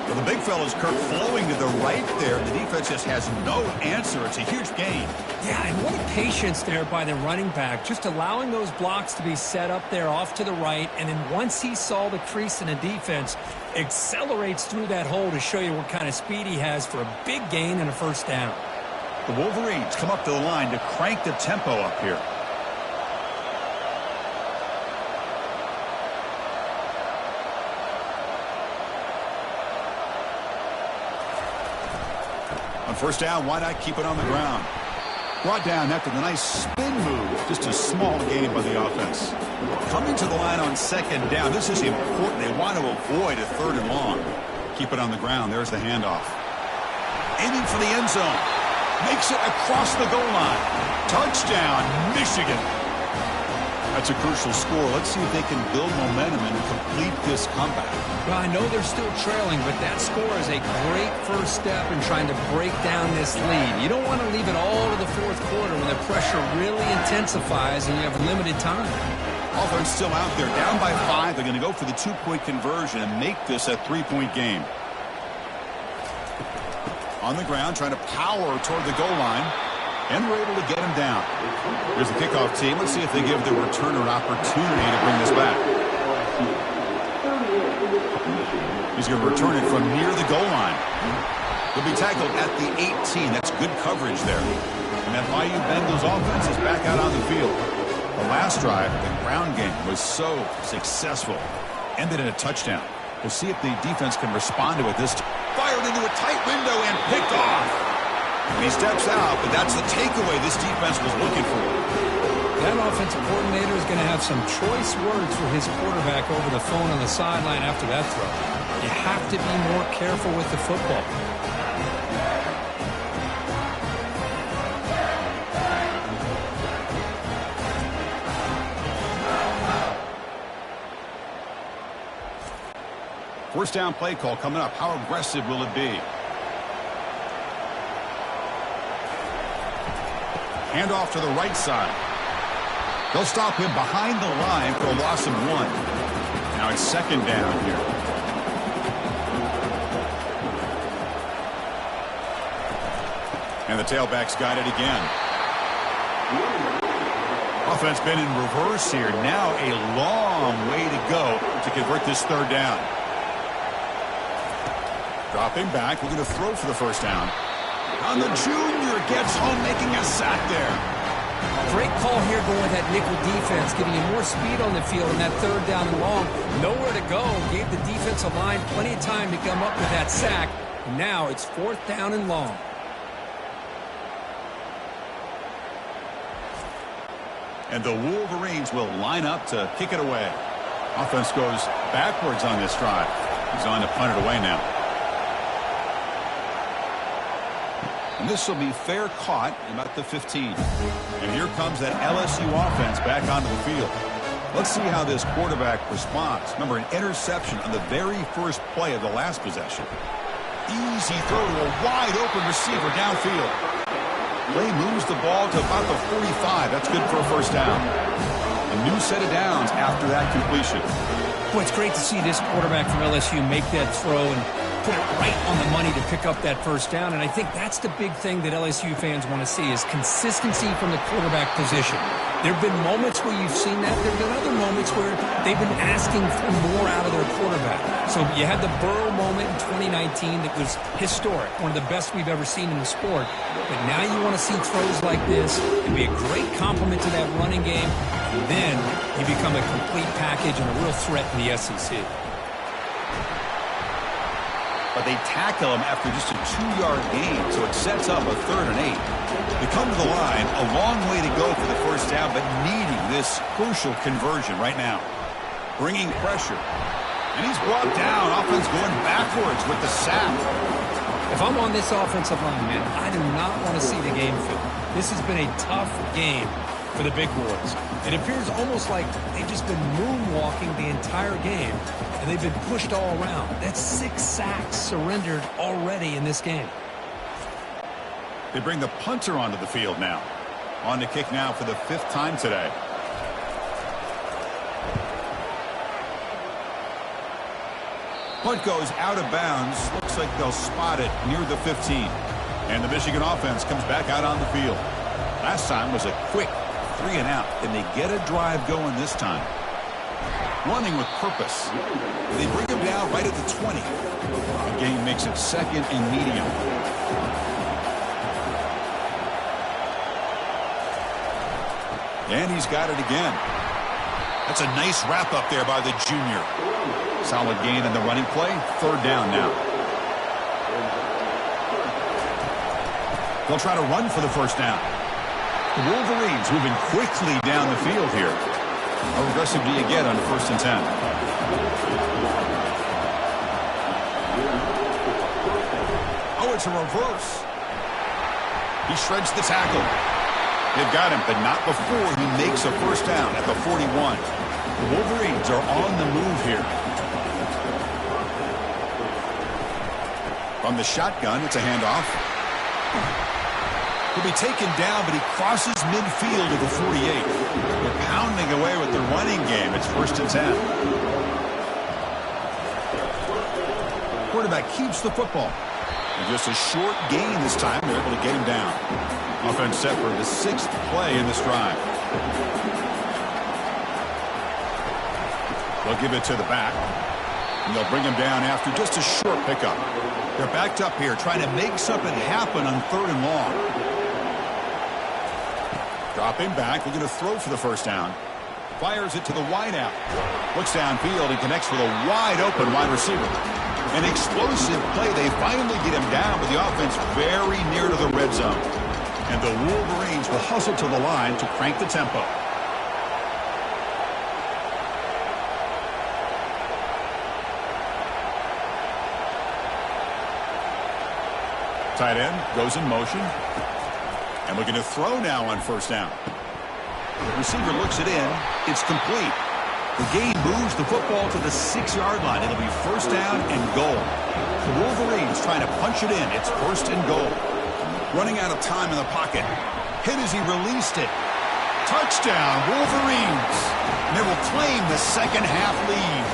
Well, the big fella's Kirk flowing to the right there. The defense just has no answer. It's a huge gain. Yeah, and what a patience there by the running back. Just allowing those blocks to be set up there off to the right. And then once he saw the crease in the defense, accelerates through that hole to show you what kind of speed he has for a big gain and a first down. The Wolverines come up to the line to crank the tempo up here. On 1st down, why not keep it on the ground? Brought down after the nice spin move. Just a small gain by the offense. Coming to the line on 2nd down. This is important. They want to avoid a 3rd and long. Keep it on the ground. There's the handoff. Aiming for the end zone. Makes it across the goal line. Touchdown, Michigan. That's a crucial score. Let's see if they can build momentum and complete this comeback. Well, I know they're still trailing, but that score is a great first step in trying to break down this lead. You don't want to leave it all to the 4th quarter when the pressure really intensifies and you have limited time. Offense still out there, down by 5. They're going to go for the 2-point conversion and make this a 3-point game. On the ground, trying to power toward the goal line. And we're able to get him down. Here's the kickoff team. Let's see if they give the returner an opportunity to bring this back. He's going to return it from near the goal line. He'll be tackled at the 18. That's good coverage there. And that Bayou Bengals offense is back out on the field. The last drive, the ground game, was so successful. Ended in a touchdown. We'll see if the defense can respond to it this time. Fired into a tight window and picked off. And he steps out, but that's the takeaway this defense was looking for. That offensive coordinator is going to have some choice words for his quarterback over the phone on the sideline after that throw. You have to be more careful with the football. First down play call coming up. How aggressive will it be? Handoff to the right side. They'll stop him behind the line for a loss of 1. Now it's 2nd down here. And the tailback's got it again. Offense been in reverse here. Now a long way to go to convert this 3rd down. Dropping back, we're going to throw for the first down. On the junior, gets home, making a sack there. Great call here going with that nickel defense, giving you more speed on the field in that 3rd down and long. Nowhere to go. Gave the defensive line plenty of time to come up with that sack. And now it's 4th down and long. And the Wolverines will line up to kick it away. Offense goes backwards on this drive. He's on to punt it away now. And this will be fair caught about the 15. And here comes that LSU offense back onto the field. Let's see how this quarterback responds. Remember, an interception on the very first play of the last possession. Easy throw to a wide-open receiver downfield. Play moves the ball to about the 45. That's good for a first down. A new set of downs after that completion. Well, it's great to see this quarterback from LSU make that throw and put it right on the money to pick up that first down. And I think that's the big thing that LSU fans want to see is consistency from the quarterback position. There have been moments where you've seen that. There have been other moments where they've been asking for more out of their quarterback. So you had the Burrow moment in 2019 that was historic, one of the best we've ever seen in the sport. But now you want to see throws like this. It'd be a great complement to that running game. And then you become a complete package and a real threat in the SEC. but they tackle him after just a 2-yard gain, so it sets up a 3rd and 8. They come to the line, a long way to go for the first down, but needing this crucial conversion right now. Bringing pressure. And he's brought down. Offense going backwards with the sack. If I'm on this offensive line, man, I do not want to see the game film. This has been a tough game for the big boys. It appears almost like they've just been moonwalking the entire game, and they've been pushed all around. That's 6 sacks surrendered already in this game. They bring the punter onto the field now. On to kick now for the 5th time today. Punt goes out of bounds. Looks like they'll spot it near the 15. And the Michigan offense comes back out on the field. Last time was a quick 3 and out. Can they get a drive going this time? Running with purpose. They bring him down right at the 20. The game makes it 2nd and medium. And he's got it again. That's a nice wrap up there by the junior. Solid gain in the running play. 3rd down now. They'll try to run for the first down. The Wolverines moving quickly down the field here. How aggressive do you get on 1st and 10? Oh, it's a reverse. He shreds the tackle. They've got him, but not before he makes a first down at the 41. The Wolverines are on the move here. From the shotgun, it's a handoff. He'll be taken down, but he crosses midfield to the 48. They're pounding away with the running game. It's 1st and 10. Quarterback keeps the football. And just a short gain this time. They're able to get him down. Offense set for the 6th play in this drive. They'll give it to the back. And they'll bring him down after just a short pickup. They're backed up here trying to make something happen on 3rd and long. Dropping back. They're going to throw for the first down. Fires it to the wide out. Looks downfield and connects with a wide open wide receiver. An explosive play. They finally get him down, but the offense very near to the red zone. And the Wolverines will hustle to the line to crank the tempo. Tight end goes in motion. And looking to throw now on first down. The receiver looks it in. It's complete. The game moves the football to the 6-yard line. It'll be first down and goal. The Wolverines trying to punch it in. It's 1st and goal. Running out of time in the pocket. Hit as he released it. Touchdown, Wolverines. And they will claim the second-half lead.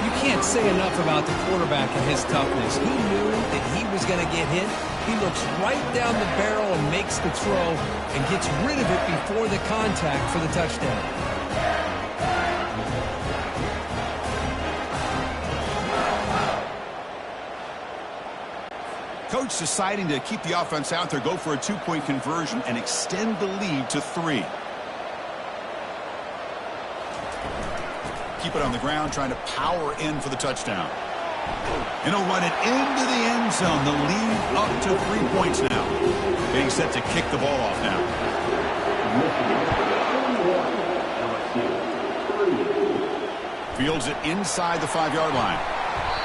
You can't say enough about the quarterback and his toughness. He knew that he was going to get hit. He looks right down the barrel and makes the throw and gets rid of it before the contact for the touchdown. Coach deciding to keep the offense out there, go for a 2-point conversion and extend the lead to 3. Keep it on the ground, trying to power in for the touchdown. And he'll run it into the end zone. The lead up to 3 points now. Being set to kick the ball off now. Fields it inside the 5-yard line.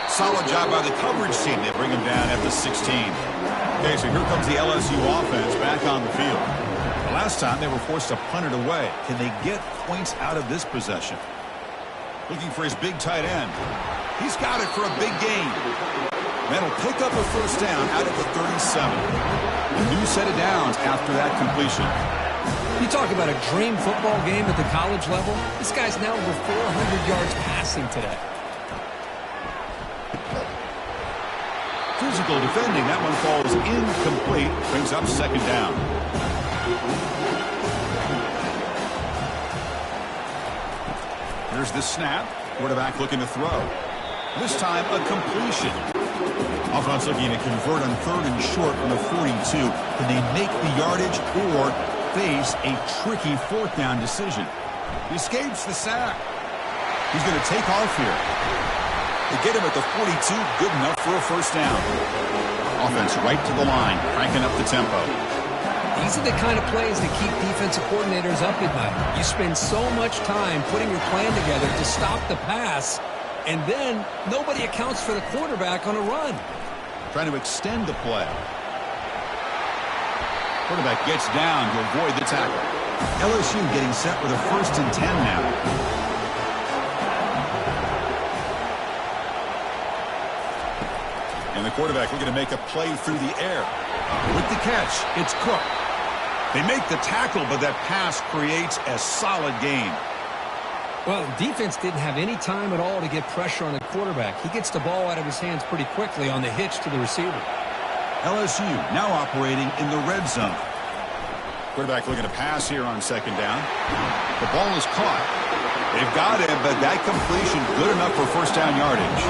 Solid job by the coverage team. They bring him down at the 16. Okay, so here comes the LSU offense back on the field. The last time they were forced to punt it away. Can they get points out of this possession? Looking for his big tight end. He's got it for a big gain. That'll pick up a first down out at the 37. A new set of downs after that completion. You talk about a dream football game at the college level. This guy's now over 400 yards passing today. Physical defending. That one falls incomplete. Brings up second down. Here's the snap. Quarterback looking to throw. This time a completion. Offense looking to convert on 3rd and short from the 42. Can they make the yardage or face a tricky 4th down decision? He escapes the sack. He's going to take off here. They get him at the 42, good enough for a first down. Offense right to the line, cranking up the tempo. These are the kind of plays that keep defensive coordinators up at night. You spend so much time putting your plan together to stop the pass, and then nobody accounts for the quarterback on a run. Trying to extend the play. Quarterback gets down to avoid the tackle. LSU getting set with a 1st and 10 now. And the quarterback looking to make a play through the air. With the catch, it's Cook. They make the tackle, but that pass creates a solid gain. Well, defense didn't have any time at all to get pressure on the quarterback. He gets the ball out of his hands pretty quickly on the hitch to the receiver. LSU now operating in the red zone. Quarterback looking to pass here on 2nd down. The ball is caught. They've got it, but that completion good enough for first down yardage.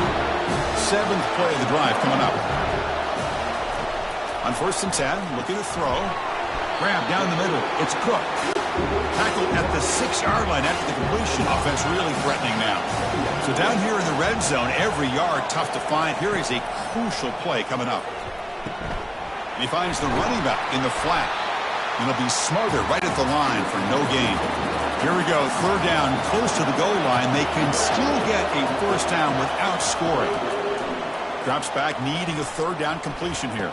7th play of the drive coming up. On 1st and 10, looking to throw. Grab down the middle. It's Cook. Tackled at the 6-yard line after the completion. Offense really threatening now. So down here in the red zone, every yard tough to find. Here is a crucial play coming up. And he finds the running back in the flat. And he'll be smothered right at the line for no gain. Here we go. 3rd down, close to the goal line. They can still get a first down without scoring. Drops back, needing a 3rd down completion here.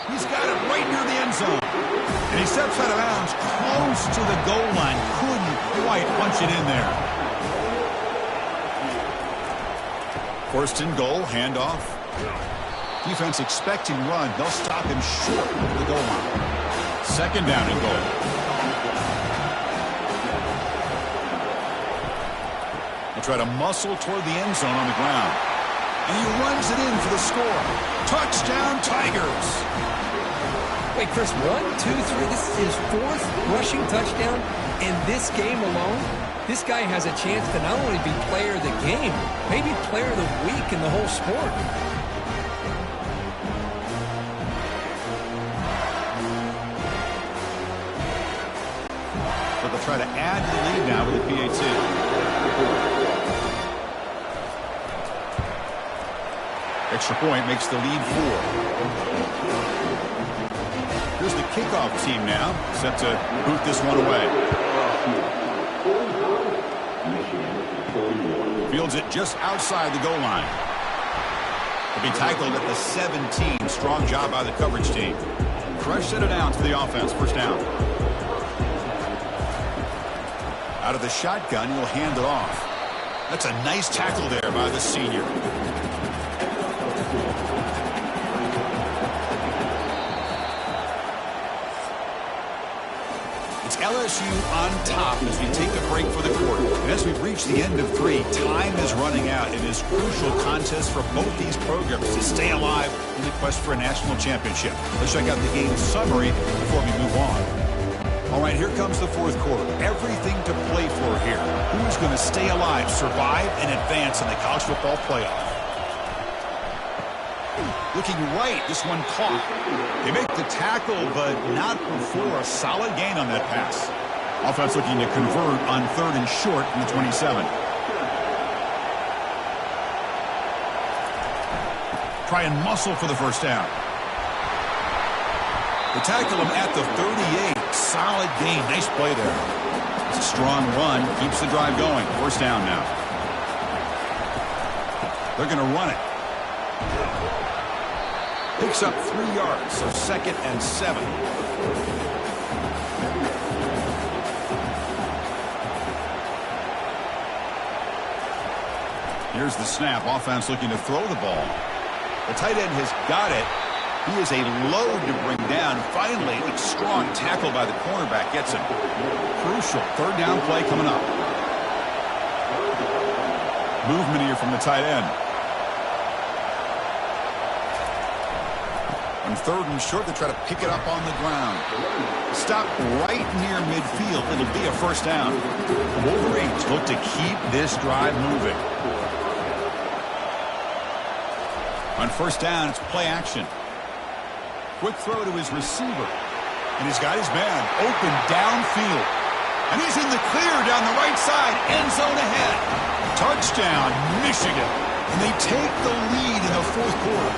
He's got it right near the end zone. And he steps out of bounds close to the goal line. Couldn't quite punch it in there. 1st and goal, handoff. Defense expecting run. They'll stop him short of the goal line. 2nd down and goal. They'll try to muscle toward the end zone on the ground. And he runs it in for the score. Touchdown, Tigers. Wait, Chris, 1, 2, 3. This is his 4th rushing touchdown in this game alone. This guy has a chance to not only be player of the game, maybe player of the week in the whole sport. But they'll try to add to the lead now with the PAT. Extra point makes the lead 4. Here's the kickoff team now, set to boot this one away. Fields it just outside the goal line. He'll be tackled at the 17. Strong job by the coverage team. Fresh set of downs for the offense. First down. Out of the shotgun, he'll hand it off. That's a nice tackle there by the senior. It's LSU on top as we take a break for the quarter. And as we've reached the end of 3, time is running out in this crucial contest for both these programs to stay alive in the quest for a national championship. Let's check out the game summary before we move on. All right, here comes the 4th quarter. Everything to play for here. Who's going to stay alive, survive, and advance in the college football playoff? Looking right, this one caught. They make the tackle, but not before a solid gain on that pass. Offense looking to convert on 3rd and short from the 27. Try and muscle for the first down. They tackle him at the 38. Solid gain. Nice play there. It's a strong run. Keeps the drive going. First down now. They're going to run it. Picks up 3 yards, so 2nd and 7. Here's the snap. Offense looking to throw the ball. The tight end has got it. He is a load to bring down. Finally, a strong tackle by the cornerback gets him. Crucial 3rd down play coming up. Movement here from the tight end. On 3rd and short, they try to pick it up on the ground. Stop right near midfield. It'll be a first down. Wolverines look to keep this drive moving. On 1st down, it's play action. Quick throw to his receiver. And he's got his man open downfield. And he's in the clear down the right side. End zone ahead. Touchdown, Michigan. And they take the lead in the fourth quarter.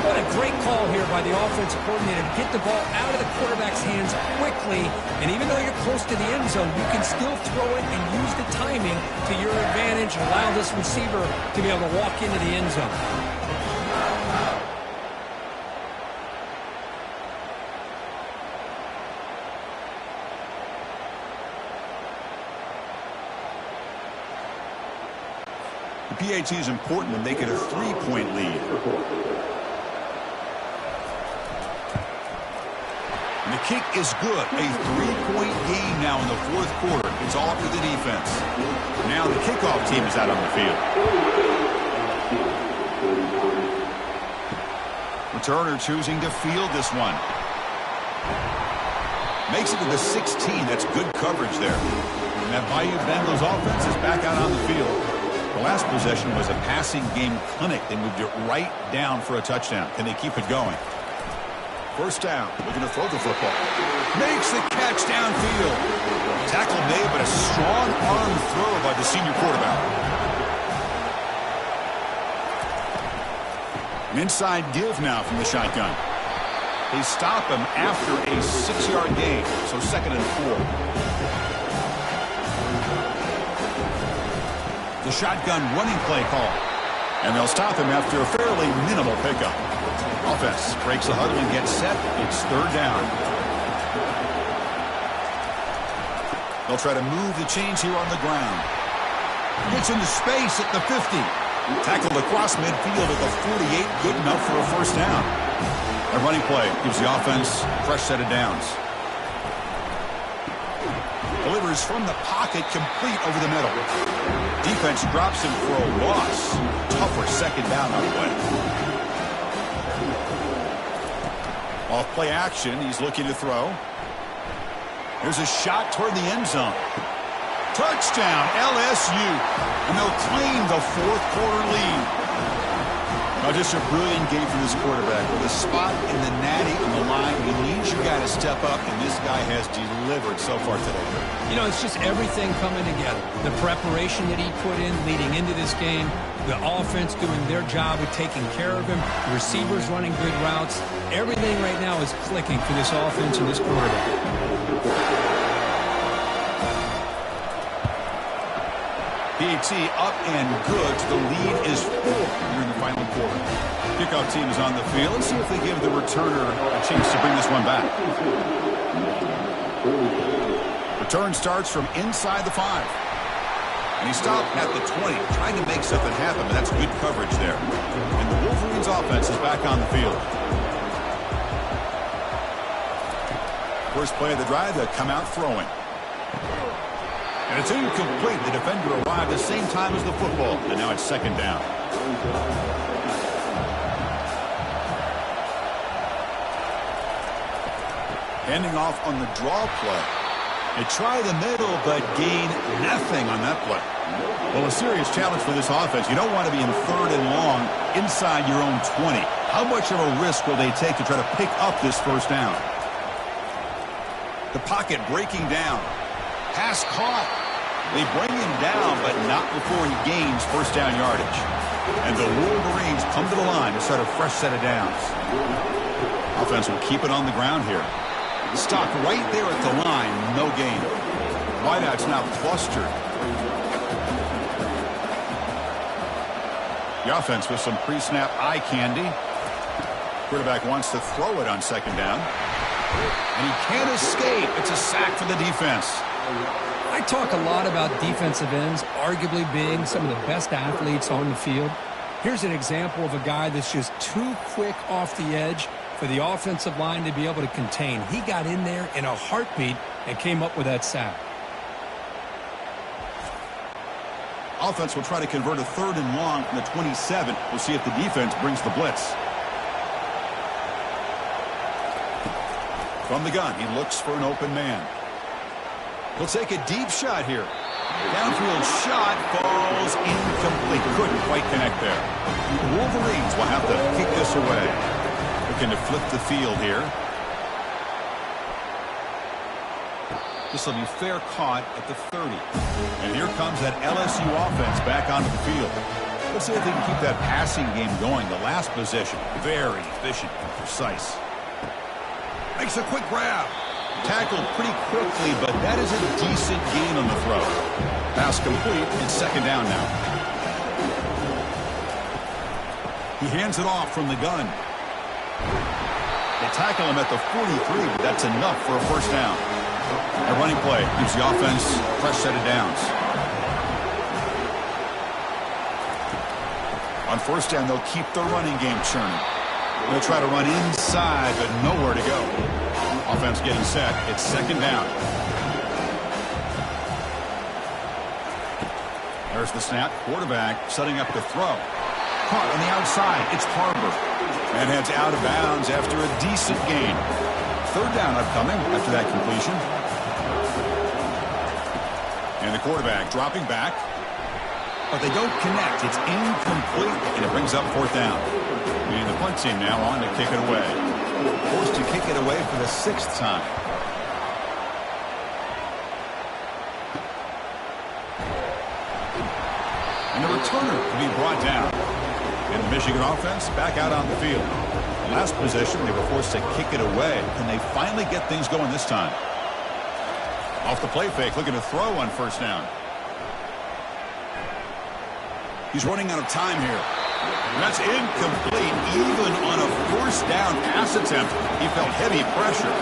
What a great call here by the offensive coordinator to get the ball out of the quarterback's hands quickly. And even though you're close to the end zone, you can still throw it and use the timing to your advantage and allow this receiver to be able to walk into the end zone. The PAT is important when they get a 3-point lead. And the kick is good. A 3-point game now in the fourth quarter. It's all up to the defense. Now the kickoff team is out on the field. Returner choosing to field this one. Makes it to the 16. That's good coverage there. And that Bayou Bengals offense is back out on the field. The last possession was a passing game clinic. They moved it right down for a touchdown. Can they keep it going? First down, looking to throw the football. Makes the catch downfield. Tackle made, but a strong arm throw by the senior quarterback. An inside give now from the shotgun. They stop him after a 6-yard gain, so 2nd and 4. The shotgun running play call. And they'll stop him after a fairly minimal pickup. Offense breaks the huddle and gets set. It's 3rd down. They'll try to move the chains here on the ground. Gets into space at the 50. Tackled across midfield at the 48. Good enough for a first down. A running play gives the offense a fresh set of downs. Delivers from the pocket, complete over the middle. Defense drops him for a loss. Tougher 2nd down on the way. Off play action, he's looking to throw. There's a shot toward the end zone. Touchdown, LSU. And they'll claim the fourth quarter lead. Now just a brilliant game for this quarterback. With a spot in the natty on the line, he needs your guy to step up, and this guy has delivered so far today. You know, it's just everything coming together. The preparation that he put in leading into this game, the offense doing their job with taking care of him, the receivers running good routes. Everything right now is clicking for this offense and this quarterback. PAT up and good. The lead is 4 here in the final quarter. Kickoff team is on the field. Let's see if they give the returner a chance to bring this one back. Return starts from inside the 5. And he stopped at the 20, trying to make something happen, but that's good coverage there. And the Wolverines offense is back on the field. First play of the drive, they'll come out throwing. And it's incomplete. The defender arrived at the same time as the football. And now it's 2nd down. Handing off on the draw play. They try the middle, but gain nothing on that play. Well, a serious challenge for this offense. You don't want to be in 3rd and long inside your own 20. How much of a risk will they take to try to pick up this first down? The pocket breaking down. Pass caught. They bring him down, but not before he gains first down yardage. And the Wolverines come to the line to start a fresh set of downs. Offense will keep it on the ground here. Stopped right there at the line, no gain. Wideouts now clustered. The offense with some pre-snap eye candy. Quarterback wants to throw it on 2nd down. And he can't escape. It's a sack for the defense. I talk a lot about defensive ends arguably being some of the best athletes on the field. Here's an example of a guy that's just too quick off the edge for the offensive line to be able to contain. He got in there in a heartbeat and came up with that sack. Offense will try to convert a 3rd and long from the 27. We'll see if the defense brings the blitz. From the gun, he looks for an open man. He'll take a deep shot here. Downfield shot falls incomplete. Couldn't quite connect there. The Wolverines will have to kick this away. Looking to flip the field here. This will be fair caught at the 30. And here comes that LSU offense back onto the field. Let's see if they can keep that passing game going. The last possession, very efficient and precise. Makes a quick grab. Tackled pretty quickly, but that is a decent gain on the throw. Pass complete, and second down now. He hands it off from the gun. They tackle him at the 43, but that's enough for a first down. A running play gives the offense a fresh set of downs. On first down, they'll keep their running game churning. They'll try to run inside, but nowhere to go. Offense getting set. It's second down. There's the snap. Quarterback setting up the throw. Caught on the outside. It's Harbor. And heads out of bounds after a decent gain. Third down upcoming after that completion. And the quarterback dropping back. But they don't connect. It's incomplete, and it brings up fourth down. And the punt team now on to kick it away. Forced to kick it away for the sixth time. And the returner to be brought down. And the Michigan offense back out on the field. Last possession, they were forced to kick it away. Can they finally get things going this time? Off the play fake, looking to throw on first down. He's running out of time here. And that's incomplete. Even on a first down pass attempt, he felt heavy pressure.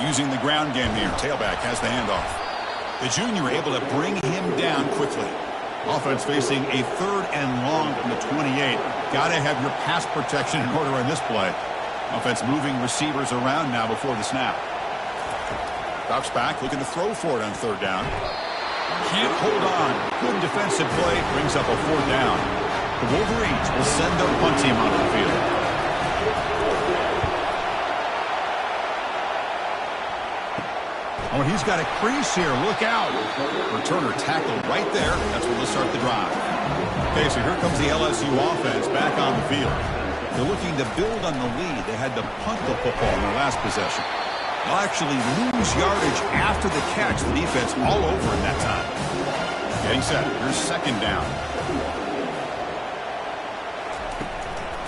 Using the ground game here. Tailback has the handoff. The junior able to bring him down quickly. Offense facing a third and long from the 28. Got to have your pass protection in order on this play. Offense moving receivers around now before the snap. Drops back, looking to throw for it on third down. Can't hold on. Good defensive play. Brings up a fourth down. The Wolverines will send their punt team onto the field. Oh, and he's got a crease here. Look out. Returner tackled right there. That's where they'll start the drive. Okay, so here comes the LSU offense back on the field. They're looking to build on the lead. They had to punt the football in their last possession. They'll actually lose yardage after the catch. The defense all over in that time. Getting set. Here's second down.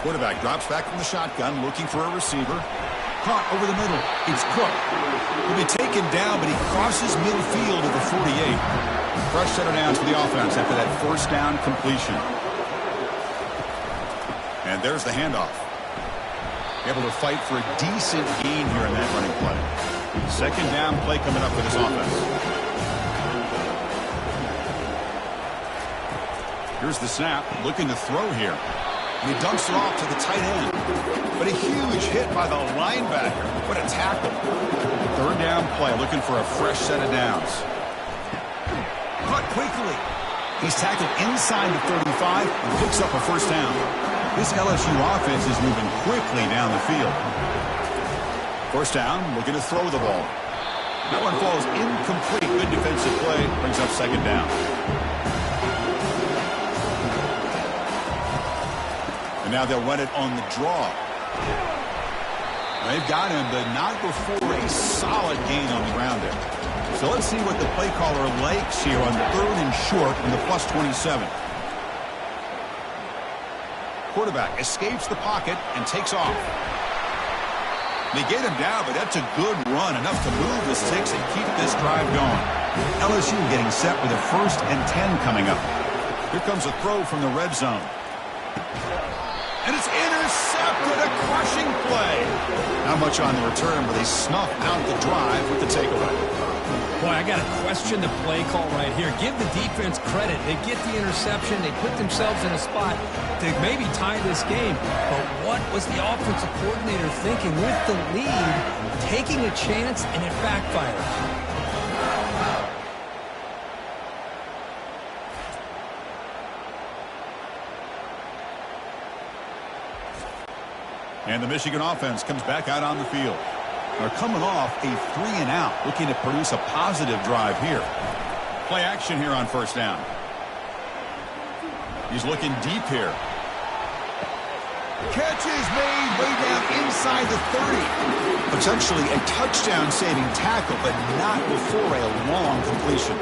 Quarterback drops back from the shotgun, looking for a receiver. Caught over the middle. It's Cook. He'll be taken down, but he crosses midfield to the 48. Fresh set of downs for the offense after that first down completion. And there's the handoff. Able to fight for a decent gain here in that running play. Second down play coming up for this offense. Here's the snap. Looking to throw here. And he dumps it off to the tight end. But a huge hit by the linebacker. What a tackle. Third down play. Looking for a fresh set of downs. Caught quickly. He's tackled inside the 35 and picks up a first down. This LSU offense is moving quickly down the field. First down, looking to throw the ball. That one falls incomplete. Good defensive play. Brings up second down. And now they'll run it on the draw. They've got him, but not before a solid gain on the ground there. So let's see what the play caller likes here on third and short in the plus 27. Quarterback escapes the pocket and takes off. They get him down, but that's a good run, enough to move the sticks and keep this drive going. LSU getting set with a 1st and 10 coming up. Here comes a throw from the red zone. And it's intercepted, a crushing play. Not much on the return, but they snuff out the drive with the takeaway. Boy, I got to question the play call right here. Give the defense credit. They get the interception. They put themselves in a spot to maybe tie this game. But what was the offensive coordinator thinking with the lead, taking a chance, and it backfires? And the Michigan offense comes back out on the field. They're coming off a 3-and-out, looking to produce a positive drive here. Play action here on first down. He's looking deep here. Catch is made way down inside the 30. Potentially a touchdown-saving tackle, but not before a long completion.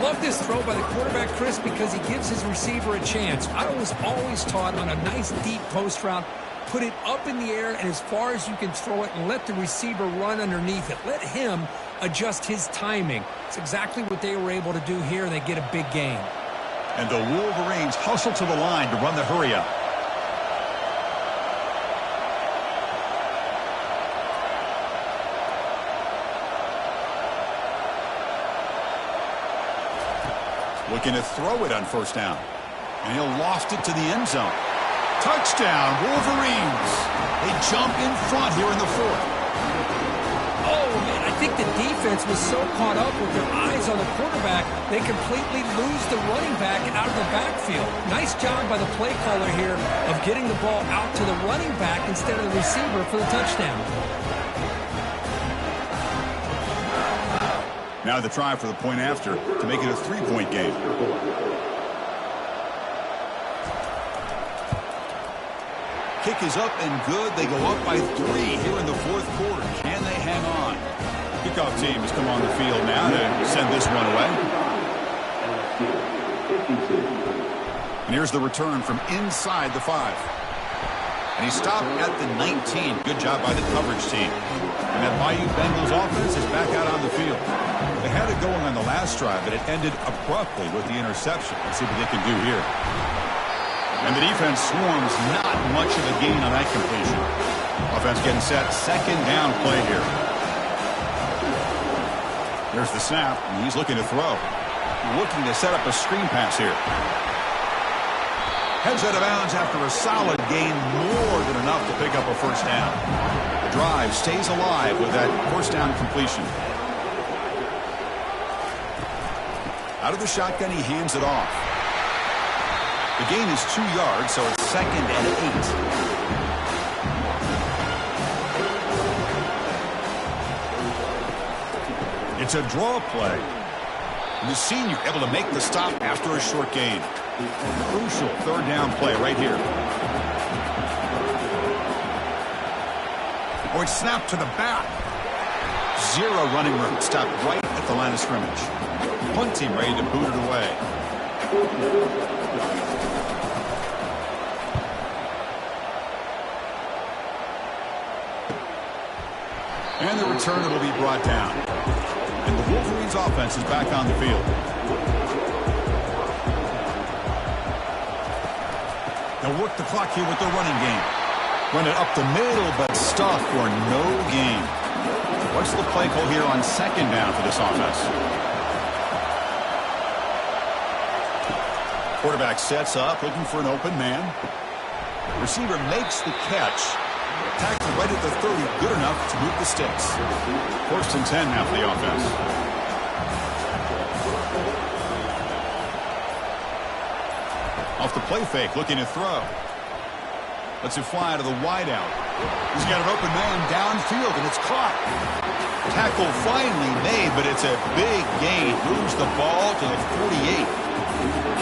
Love this throw by the quarterback, Chris, because he gives his receiver a chance. I was always taught on a nice deep post route, put it up in the air and as far as you can throw it and let the receiver run underneath it. Let him adjust his timing. It's exactly what they were able to do here, and they get a big gain. And the Wolverines hustle to the line to run the hurry-up. Looking to throw it on first down. And he'll loft it to the end zone. Touchdown, Wolverines. They jump in front here in the fourth. Oh, man, I think the defense was so caught up with their eyes on the quarterback, they completely lose the running back out of the backfield. Nice job by the play caller here of getting the ball out to the running back instead of the receiver for the touchdown. Now the try for the point after to make it a 3-point game. Kick is up and good. They go up by 3 here in the fourth quarter. Can they hang on? Kickoff team has come on the field now to send this one away. And here's the return from inside the 5. And he stopped at the 19. Good job by the coverage team. And that Bayou Bengals offense is back out on the field. They had it going on the last drive, but it ended abruptly with the interception. Let's see what they can do here. And the defense swarms, not much of a gain on that completion. Offense getting set, second down play here. There's the snap, and he's looking to throw. Looking to set up a screen pass here. Heads out of bounds after a solid gain, more than enough to pick up a first down. The drive stays alive with that first down completion. Out of the shotgun, he hands it off. The gain is 2 yards, so it's 2nd and 8. It's a draw play. And the senior able to make the stop after a short gain. Crucial third down play right here. Oh, it's snapped to the back. Zero running room. Stopped right at the line of scrimmage. Punt team ready to boot it away. And the returner will be brought down. And the Wolverines offense is back on the field. They'll work the clock here with their running game. Run it up the middle, but stuff for no gain. What's the play call here on second down for this offense? Quarterback sets up, looking for an open man. Receiver makes the catch. Tackle right at the 30, good enough to move the sticks. 1st and 10 now for the offense. Off the play fake, looking to throw. Lets it fly to the wideout. He's got an open man downfield, and it's caught. Tackle finally made, but it's a big gain. Moves the ball to the 48.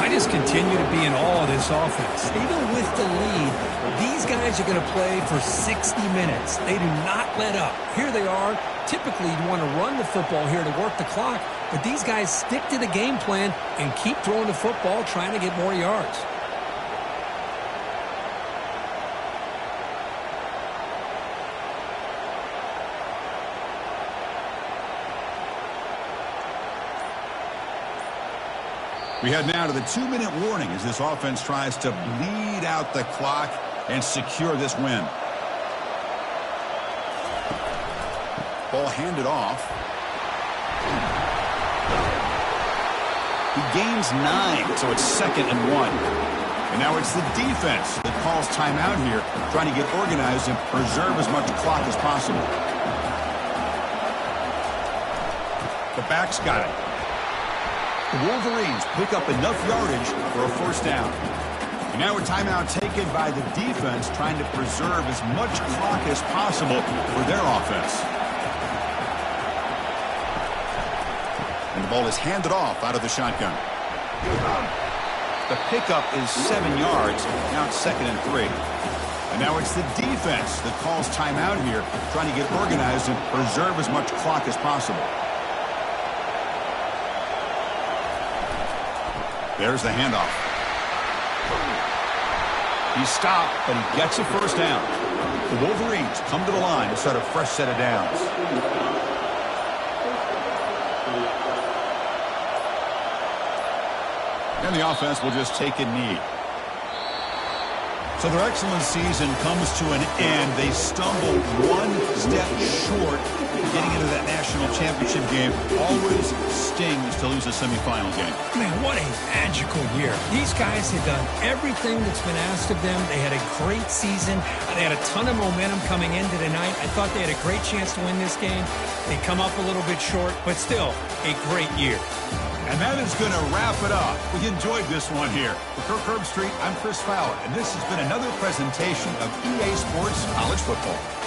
I just continue to be in awe of this offense. Even with the lead, these guys are going to play for 60 minutes. They do not let up. Here they are. Typically, you want to run the football here to work the clock, but these guys stick to the game plan and keep throwing the football, trying to get more yards. We head now to the 2-minute warning as this offense tries to bleed out the clock and secure this win. Ball handed off. He gains 9, so it's 2nd and 1. And now it's the defense that calls timeout here, trying to get organized and preserve as much clock as possible. The back's got it. The Wolverines pick up enough yardage for a first down. And now a timeout taken by the defense, trying to preserve as much clock as possible for their offense. And the ball is handed off out of the shotgun. The pickup is 7 yards. Now it's 2nd and 3. And now it's the defense that calls timeout here, trying to get organized and preserve as much clock as possible. There's the handoff. He's stopped, but he gets a first down. The Wolverines come to the line to start a fresh set of downs. And the offense will just take a knee. So their excellent season comes to an end. They stumbled one step short getting into that national championship game. Always stings to lose a semifinal game. Man, what a magical year. These guys had done everything that's been asked of them. They had a great season. They had a ton of momentum coming into tonight. I thought they had a great chance to win this game. They come up a little bit short, but still a great year. And that is going to wrap it up. We enjoyed this one here. For Kirk Herbstreit, I'm Chris Fowler, and this has been another presentation of EA Sports College Football.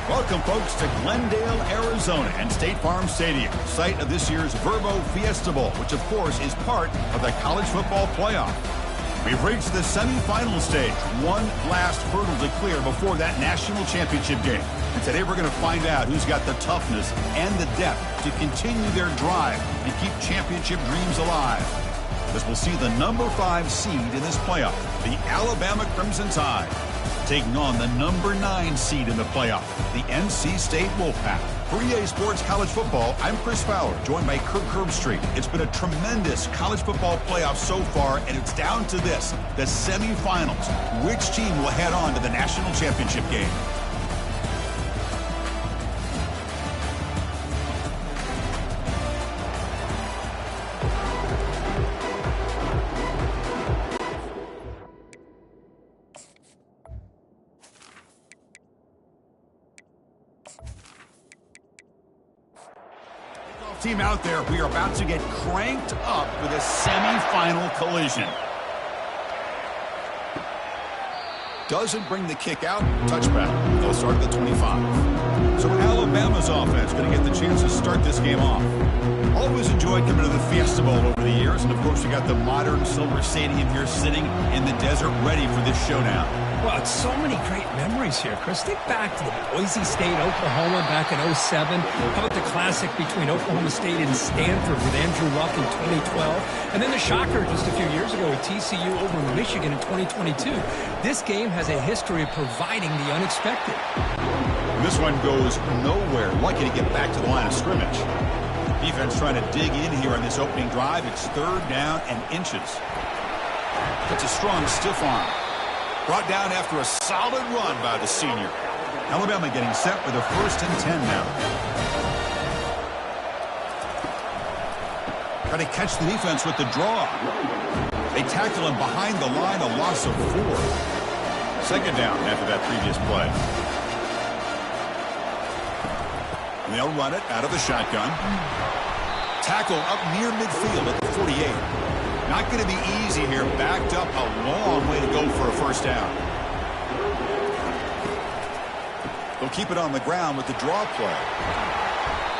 Welcome, folks, to Glendale, Arizona and State Farm Stadium, site of this year's Verbo Fiesta Bowl, which, of course, is part of the college football playoff. We've reached the semifinal stage, one last hurdle to clear before that national championship game. And today we're going to find out who's got the toughness and the depth to continue their drive and keep championship dreams alive. As we'll see the number 5 seed in this playoff, the Alabama Crimson Tide, taking on the number 9 seed in the playoff, the NC State Wolfpack. For EA Sports College Football, I'm Chris Fowler, joined by Kirk Herbstreit. It's been a tremendous college football playoff so far, and it's down to this, the semifinals. Which team will head on to the national championship game? Team out there, we are about to get cranked up with a semifinal collision. Doesn't bring the kick out, touchback. They'll start at the 25. So Alabama's offense going to get the chance to start this game off. Always enjoyed coming to the Fiesta Bowl over the years, and of course we got the modern Silver Stadium here sitting in the desert ready for this showdown. Well, it's so many great memories here, Chris. Think back to the Boise State, Oklahoma back in 07. How about the classic between Oklahoma State and Stanford with Andrew Luck in 2012? And then the shocker just a few years ago with TCU over Michigan in 2022. This game has a history of providing the unexpected. This one goes nowhere. Lucky to get back to the line of scrimmage. Defense trying to dig in here on this opening drive. It's 3rd down and inches. That's a strong stiff arm. Brought down after a solid run by the senior. Alabama getting set for the 1st and 10 now. Try to catch the defense with the draw. They tackle him behind the line, a loss of 4. 2nd down after that previous play. And they'll run it out of the shotgun. Tackle up near midfield at the 48. Not going to be easy here. Backed up a long way to go for a 1st down. They'll keep it on the ground with the draw play.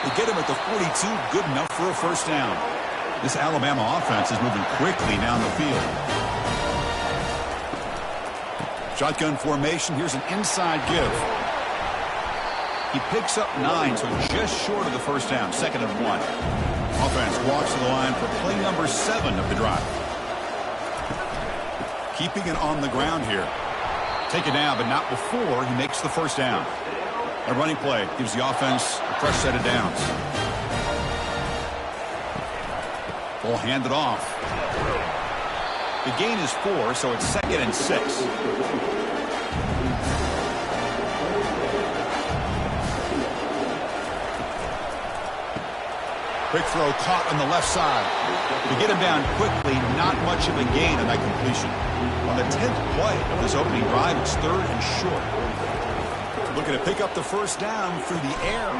They get him at the 42. Good enough for a 1st down. This Alabama offense is moving quickly down the field. Shotgun formation. Here's an inside give. He picks up 9, so just short of the 1st down. 2nd and 1. Offense walks to the line for play number 7 of the drive. Keeping it on the ground here. Taken down, but not before he makes the 1st down. A running play gives the offense a fresh set of downs. Ball handed off. The gain is 4, so it's 2nd and 6. Quick throw caught on the left side. To get him down quickly, not much of a gain on that completion. On the 10th play of this opening drive, it's 3rd and short. Looking to pick up the 1st down through the air.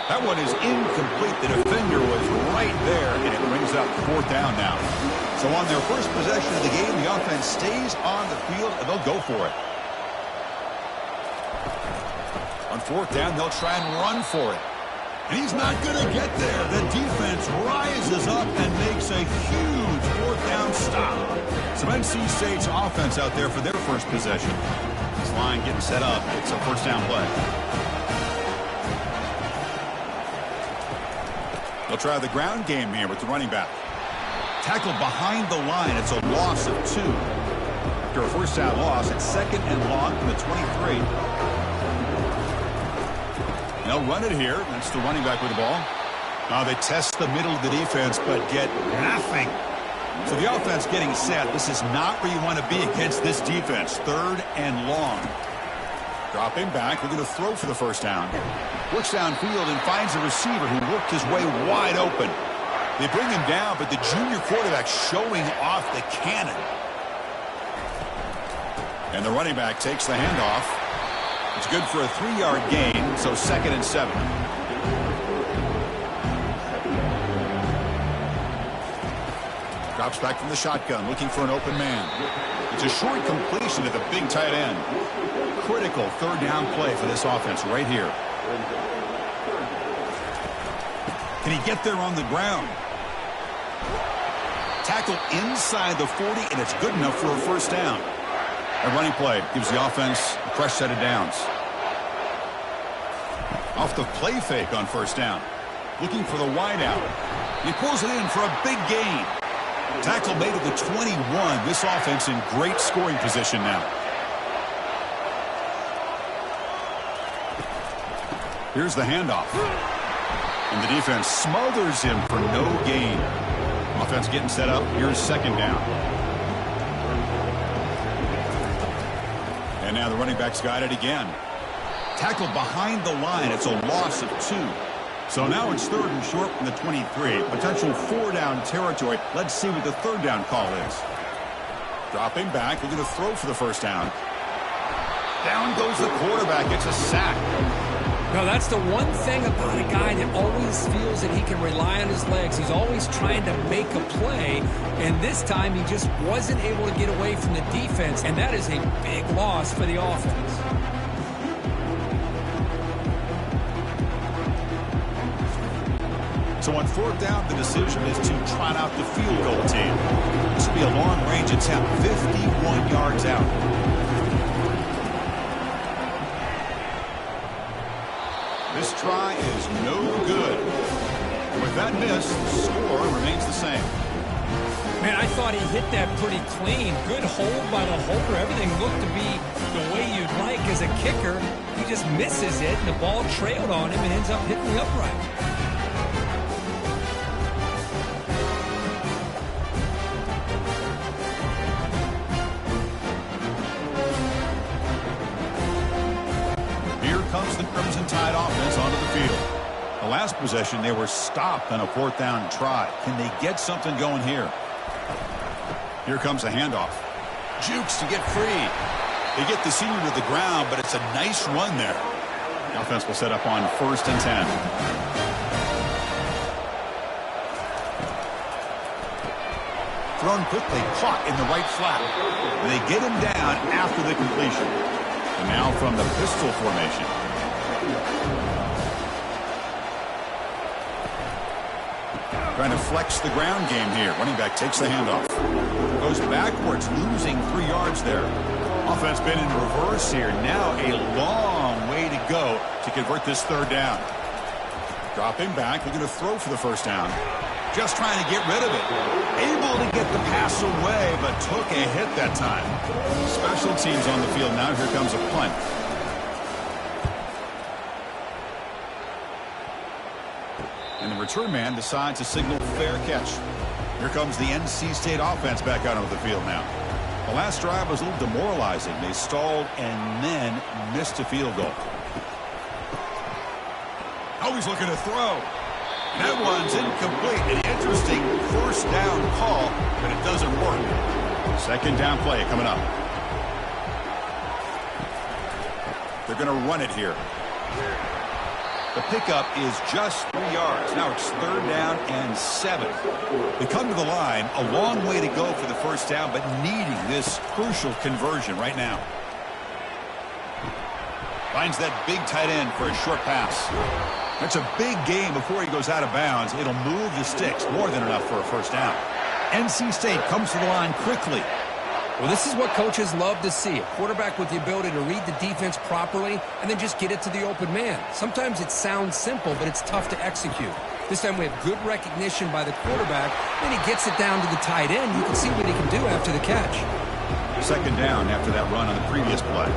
That one is incomplete. The defender was right there, and it brings up 4th down now. So on their first possession of the game, the offense stays on the field, and they'll go for it. On 4th down, they'll try and run for it. And he's not going to get there. The defense rises up and makes a huge 4th down stop. Some NC State's offense out there for their first possession. This line getting set up. It's a 1st down play. They'll try the ground game here with the running back. Tackled behind the line. It's a loss of 2. After a 1st down loss, it's 2nd and long from the 23. They'll run it here. That's the running back with the ball. They test the middle of the defense, but get nothing. So the offense getting set. This is not where you want to be against this defense. 3rd and long. Dropping back. We're going to throw for the 1st down. Works downfield and finds a receiver who worked his way wide open. They bring him down, but the junior quarterback showing off the cannon. And the running back takes the handoff. It's good for a 3-yard gain, so 2nd and 7. Drops back from the shotgun, looking for an open man. It's It's a short completion to the big tight end. Critical third down play for this offense right here. Can he get there on the ground? Tackle inside the 40, and it's good enough for a first down. A running play gives the offense a fresh set of downs. Off the play fake on first down. Looking for the wideout. He pulls it in for a big gain. Tackle made at the 21. This offense in great scoring position now. Here's the handoff. And the defense smothers him for no gain. Offense getting set up. Here's second down. And now the running back's got it again. Tackled behind the line. It's a loss of 2. So now it's third and short from the 23. Potential 4-down territory. Let's see what the third down call is. Dropping back. Looking to throw for the first down. Down goes the quarterback. It's a sack. No, that's the one thing about a guy that always feels that he can rely on his legs. He's always trying to make a play, and this time he just wasn't able to get away from the defense, and that is a big loss for the offense. So on fourth down, the decision is to trot out the field goal team. This will be a long-range attempt, 51 yards out. This try is no good. With that miss, the score remains the same. Man, I thought he hit that pretty clean. Good hold by the holder. Everything looked to be the way you'd like as a kicker. He just misses it, and the ball trailed on him and ends up hitting the upright. Comes the Crimson Tide offense onto the field. The last possession, they were stopped on a fourth down try. Can they get something going here? Here comes a handoff. Jukes to get free. They get the senior to the ground, but it's a nice run there. The offense will set up on 1st and 10. Thrown quickly, caught in the right flat. And they get him down after the completion. And now from the pistol formation. Trying to flex the ground game here. Running back takes the handoff. Goes backwards, losing 3 yards there. Offense been in reverse here. Now a long way to go to convert this third down. Dropping back, looking to throw for the first down. Just trying to get rid of it. Able to get the pass away, but took a hit that time. Special teams on the field now. Here comes a punt. And the return man decides to signal fair catch. Here comes the NC State offense back out onto the field now. The last drive was a little demoralizing. They stalled and then missed a field goal. Always looking to throw. That one's incomplete. An interesting first down call, but it doesn't work. Second down play coming up. They're going to run it here. The pickup is just 3 yards. Now it's third down and 7. They come to the line, a long way to go for the first down, but needing this crucial conversion right now. Finds that big tight end for a short pass. That's a big gain before he goes out of bounds. It'll move the sticks, more than enough for a first down. NC State comes to the line quickly. Well, this is what coaches love to see. A quarterback with the ability to read the defense properly and then just get it to the open man. Sometimes it sounds simple, but it's tough to execute. This time we have good recognition by the quarterback. Then he gets it down to the tight end. You can see what he can do after the catch. Second down after that run on the previous play.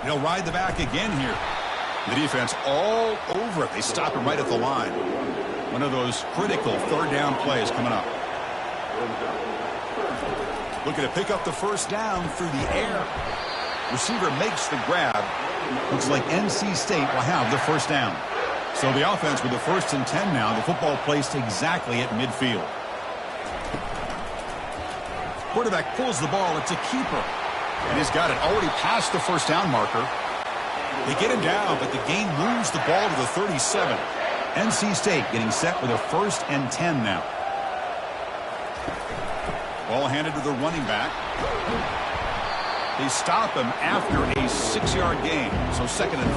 They'll ride the back again here. The defense all over it. They stop him right at the line. One of those critical third down plays coming up. Looking to pick up the first down through the air. Receiver makes the grab. Looks like NC State will have the first down. So the offense with the 1st and 10 now. The football placed exactly at midfield. Quarterback pulls the ball. It's a keeper. And he's got it already past the first down marker. They get him down, but the game moves the ball to the 37. NC State getting set with a 1st and 10 now. Ball handed to the running back. They stop him after a 6-yard gain, so 2nd and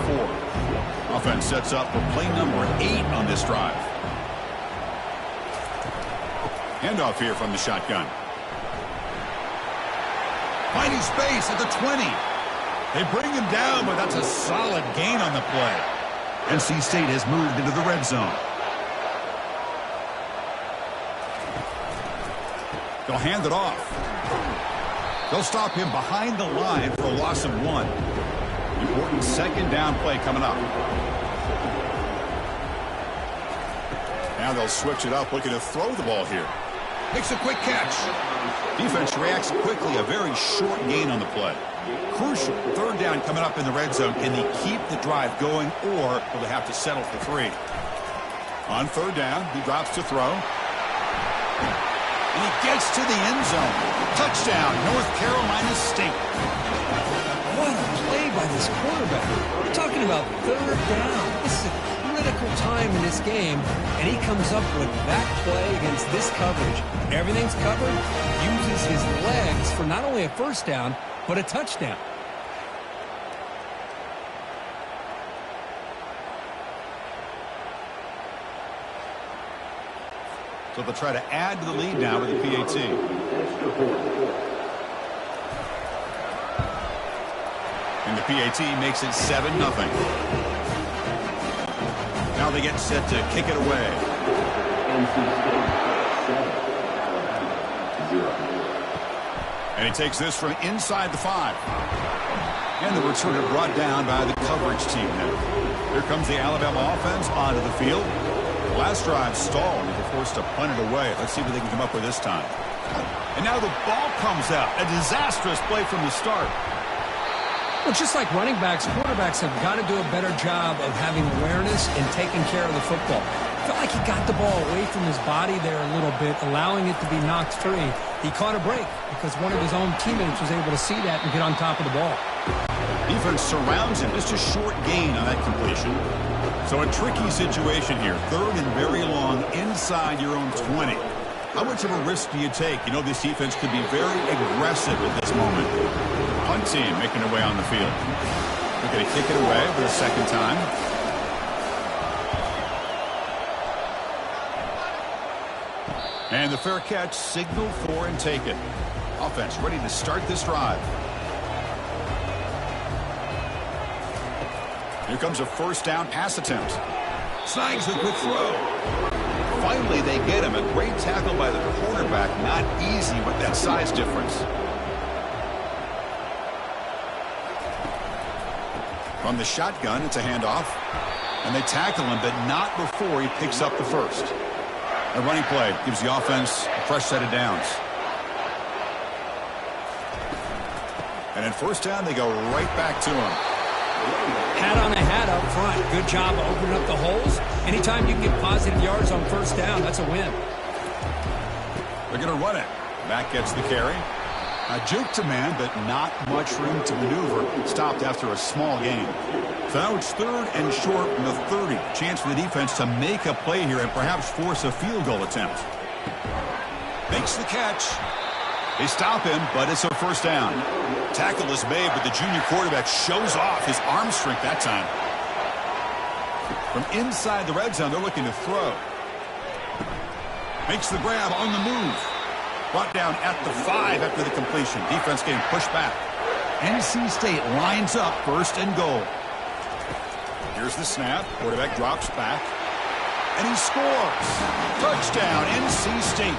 4. Offense sets up for play number 8 on this drive. Handoff here from the shotgun. Finding space at the 20. They bring him down, but that's a solid gain on the play. NC State has moved into the red zone. They'll hand it off. They'll stop him behind the line for a loss of 1. Important 2nd down play coming up. Now they'll switch it up, looking to throw the ball here. Makes a quick catch. Defense reacts quickly, a very short gain on the play. Crucial 3rd down coming up in the red zone. Can they keep the drive going, or will they have to settle for 3? On 3rd down, he drops to throw. And he gets to the end zone. Touchdown, North Carolina State. What a play by this quarterback. We're talking about 3rd down. This is a critical time in this game, and he comes up with that play against this coverage. Everything's covered, uses his legs for not only a 1st down, but a touchdown. So they'll try to add to the lead now with the PAT. And the PAT makes it 7-0. Now they get set to kick it away. And he takes this from inside the 5. And the returner brought down by the coverage team now. Here comes the Alabama offense onto the field. Last drive stalled. They were forced to punt it away. Let's see what they can come up with this time. And now the ball comes out. A disastrous play from the start. Well, just like running backs, quarterbacks have got to do a better job of having awareness and taking care of the football. I felt like he got the ball away from his body there a little bit, allowing it to be knocked free. He caught a break because one of his own teammates was able to see that and get on top of the ball. Defense surrounds him. Just a short gain on that completion. So a tricky situation here. 3rd and very long inside your own 20. How much of a risk do you take? You know, this defense could be very aggressive at this moment. Punt team making their way on the field. They're going to kick it away for the 2nd time. And the fair catch signaled for and taken. Offense ready to start this drive. Here comes a 1st down pass attempt. Snags the quick throw. Finally, they get him. A great tackle by the quarterback. Not easy with that size difference. From the shotgun, it's a handoff. And they tackle him, but not before he picks up the 1st. A running play gives the offense a fresh set of downs. And in 1st down, they go right back to him. Hat on a hat up front. Good job of opening up the holes. Anytime you can get positive yards on 1st down, that's a win. They're going to run it. Mack gets the carry. A juke to man, but not much room to maneuver. Stopped after a small gain. So now it's 3rd and short from the 30. Chance for the defense to make a play here and perhaps force a field goal attempt. Makes the catch. They stop him, but it's a 1st down. Tackle is made, but the junior quarterback shows off his arm strength that time. From inside the red zone, they're looking to throw. Makes the grab on the move. Brought down at the 5 after the completion. Defense getting pushed back. NC State lines up 1st and goal. Here's the snap. Quarterback drops back. And he scores. Touchdown, NC State.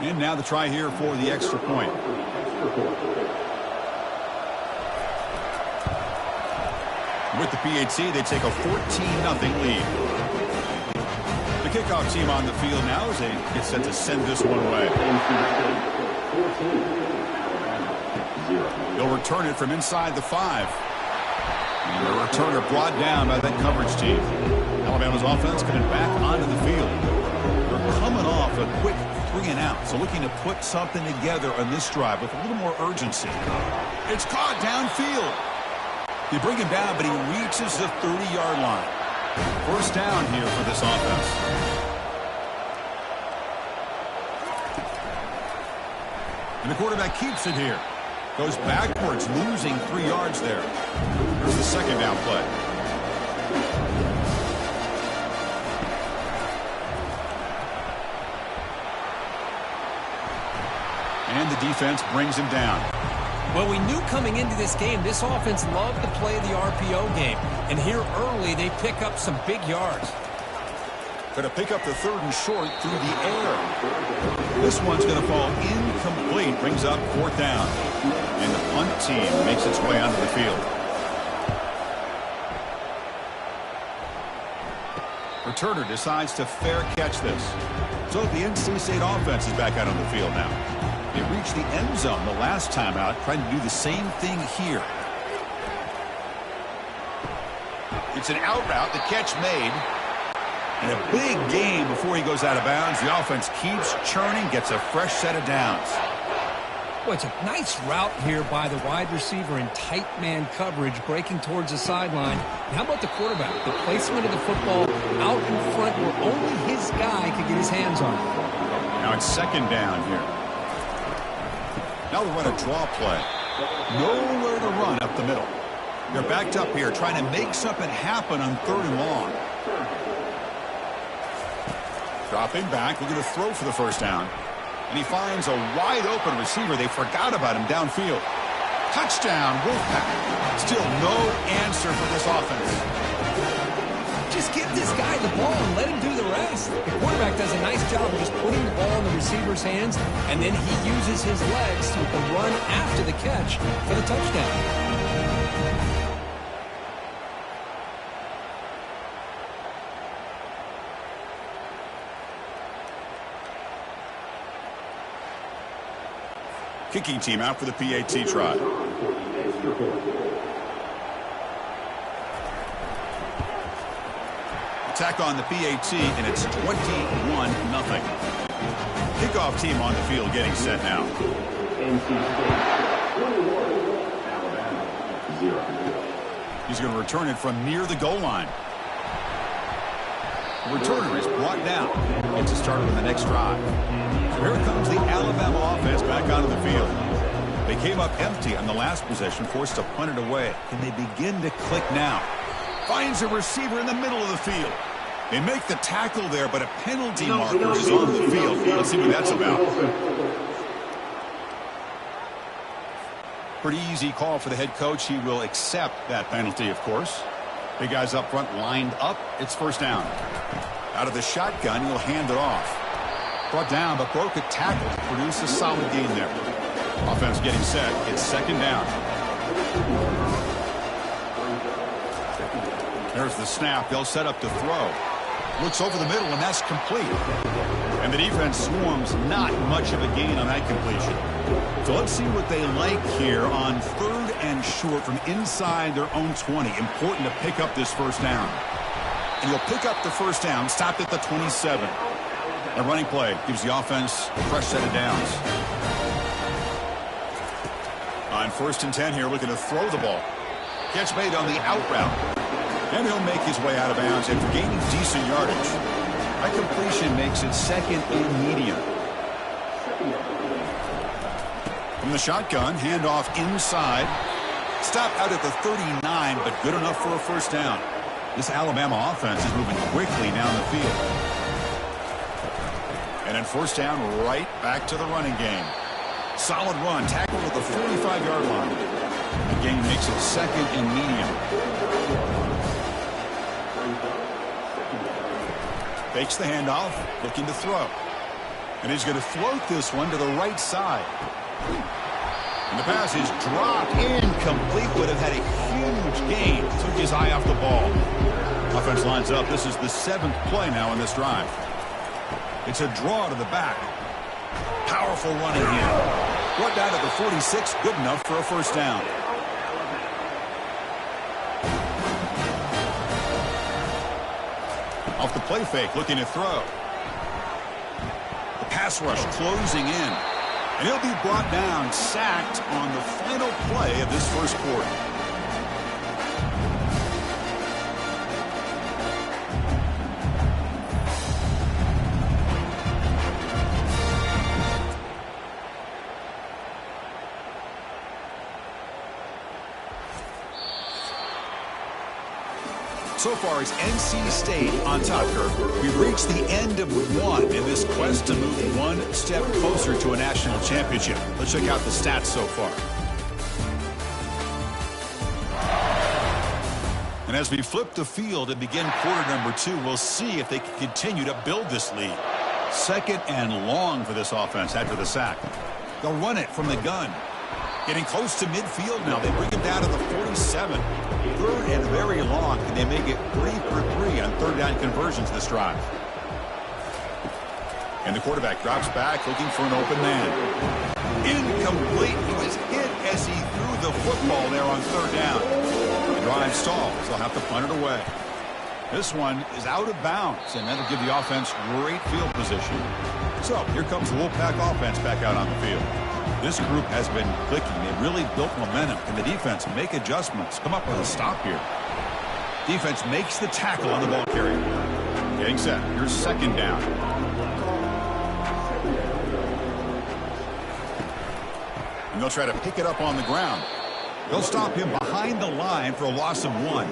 And now the try here for the extra point. With the PAT, they take a 14-0 lead. The kickoff team on the field now as they get set to send this one away. They'll return it from inside the 5. And the returner brought down by that coverage team. Alabama's offense coming back onto the field. They're coming off a quick 3-and-out, so looking to put something together on this drive with a little more urgency. It's caught downfield. They bring him down, but he reaches the 30-yard line. First down here for this offense. And the quarterback keeps it here. Goes backwards, losing 3 yards there. Here's the second down play. And the defense brings him down. Well, we knew coming into this game, this offense loved to play the RPO game. And here early, they pick up some big yards. Going to pick up the 3rd and short through the air. This one's going to fall incomplete. Brings up 4th down. And the punt team makes its way onto the field. Returner decides to fair catch this. So the NC State offense is back out on the field now. They reached the end zone the last time out, trying to do the same thing here. It's an out route, the catch made. And a big game before he goes out of bounds. The offense keeps churning, gets a fresh set of downs. Well, it's a nice route here by the wide receiver in tight man coverage, breaking towards the sideline. And how about the quarterback? The placement of the football out in front where only his guy could get his hands on it. Now it's 2nd down here. Now we run a draw play. Nowhere to run up the middle. They're backed up here trying to make something happen on 3rd and long. Dropping back, looking to throw for the first down. And he finds a wide open receiver. They forgot about him downfield. Touchdown, Wolfpack. Still no answer for this offense. Just give this guy the ball and let him do the rest. The quarterback does a nice job of just putting the ball in the receiver's hands, and then he uses his legs with the run after the catch for the touchdown. Kicking team out for the PAT try. Attack on the PAT, and it's 21-0. Kickoff team on the field getting set now. He's going to return it from near the goal line. The returner is brought down. It's a start on the next drive. So here comes the Alabama offense back onto the field. They came up empty on the last possession, forced to punt it away. Can they begin to click now? Finds a receiver in the middle of the field. They make the tackle there, but a penalty marker is on the field. Let's see what that's about. Pretty easy call for the head coach. He will accept that penalty, of course. Big guys up front lined up. It's first down. Out of the shotgun, he'll hand it off. Brought down, but broke a tackle to produce a solid gain there. Offense getting set. It's 2nd down. There's the snap. They'll set up to throw. Looks over the middle, and that's complete. And the defense swarms not much of a gain on that completion. So let's see what they like here on 3rd and short from inside their own 20. Important to pick up this first down. And you'll pick up the first down, stopped at the 27. A running play gives the offense a fresh set of downs. On 1st and 10 here, looking to throw the ball. Catch made on the out route. And he'll make his way out of bounds after gaining decent yardage. That completion makes it 2nd and medium. From the shotgun, handoff inside. Stopped out at the 39, but good enough for a first down. This Alabama offense is moving quickly down the field. And then first down, right back to the running game. Solid run, tackle at the 45-yard line. The game makes it 2nd and medium. Fakes the handoff, looking to throw. And he's going to float this one to the right side. And the pass is dropped incomplete. Would have had a huge gain. Took his eye off the ball. Offense lines up. This is the 7th play now in this drive. It's a draw to the back. Powerful running here. Brought down to the 46. Good enough for a first down. Off the play fake, looking to throw. The pass rush closing in. And he'll be brought down, sacked on the final play of this first quarter. So far, it's NC State on top, Kirk. We've reached the end of one in this quest to move one step closer to a national championship. Let's check out the stats so far. And as we flip the field and begin quarter number 2, we'll see if they can continue to build this lead. Second and long for this offense after the sack. They'll run it from the gun. Getting close to midfield now. They bring him down to the 47. Third and very long. Can they make it 3 for 3 on third down conversions this drive? And the quarterback drops back looking for an open man. Incomplete. He was hit as he threw the football there on third down. The drive stalls. They'll have to punt it away. This one is out of bounds, and that'll give the offense great field position. So here comes the Wolfpack offense back out on the field. This group has been clicking. They really built momentum. Can the defense make adjustments? Come up with a stop here. Defense makes the tackle on the ball carrier. Getting set. Here's second down. And they'll try to pick it up on the ground. They'll stop him behind the line for a loss of 1.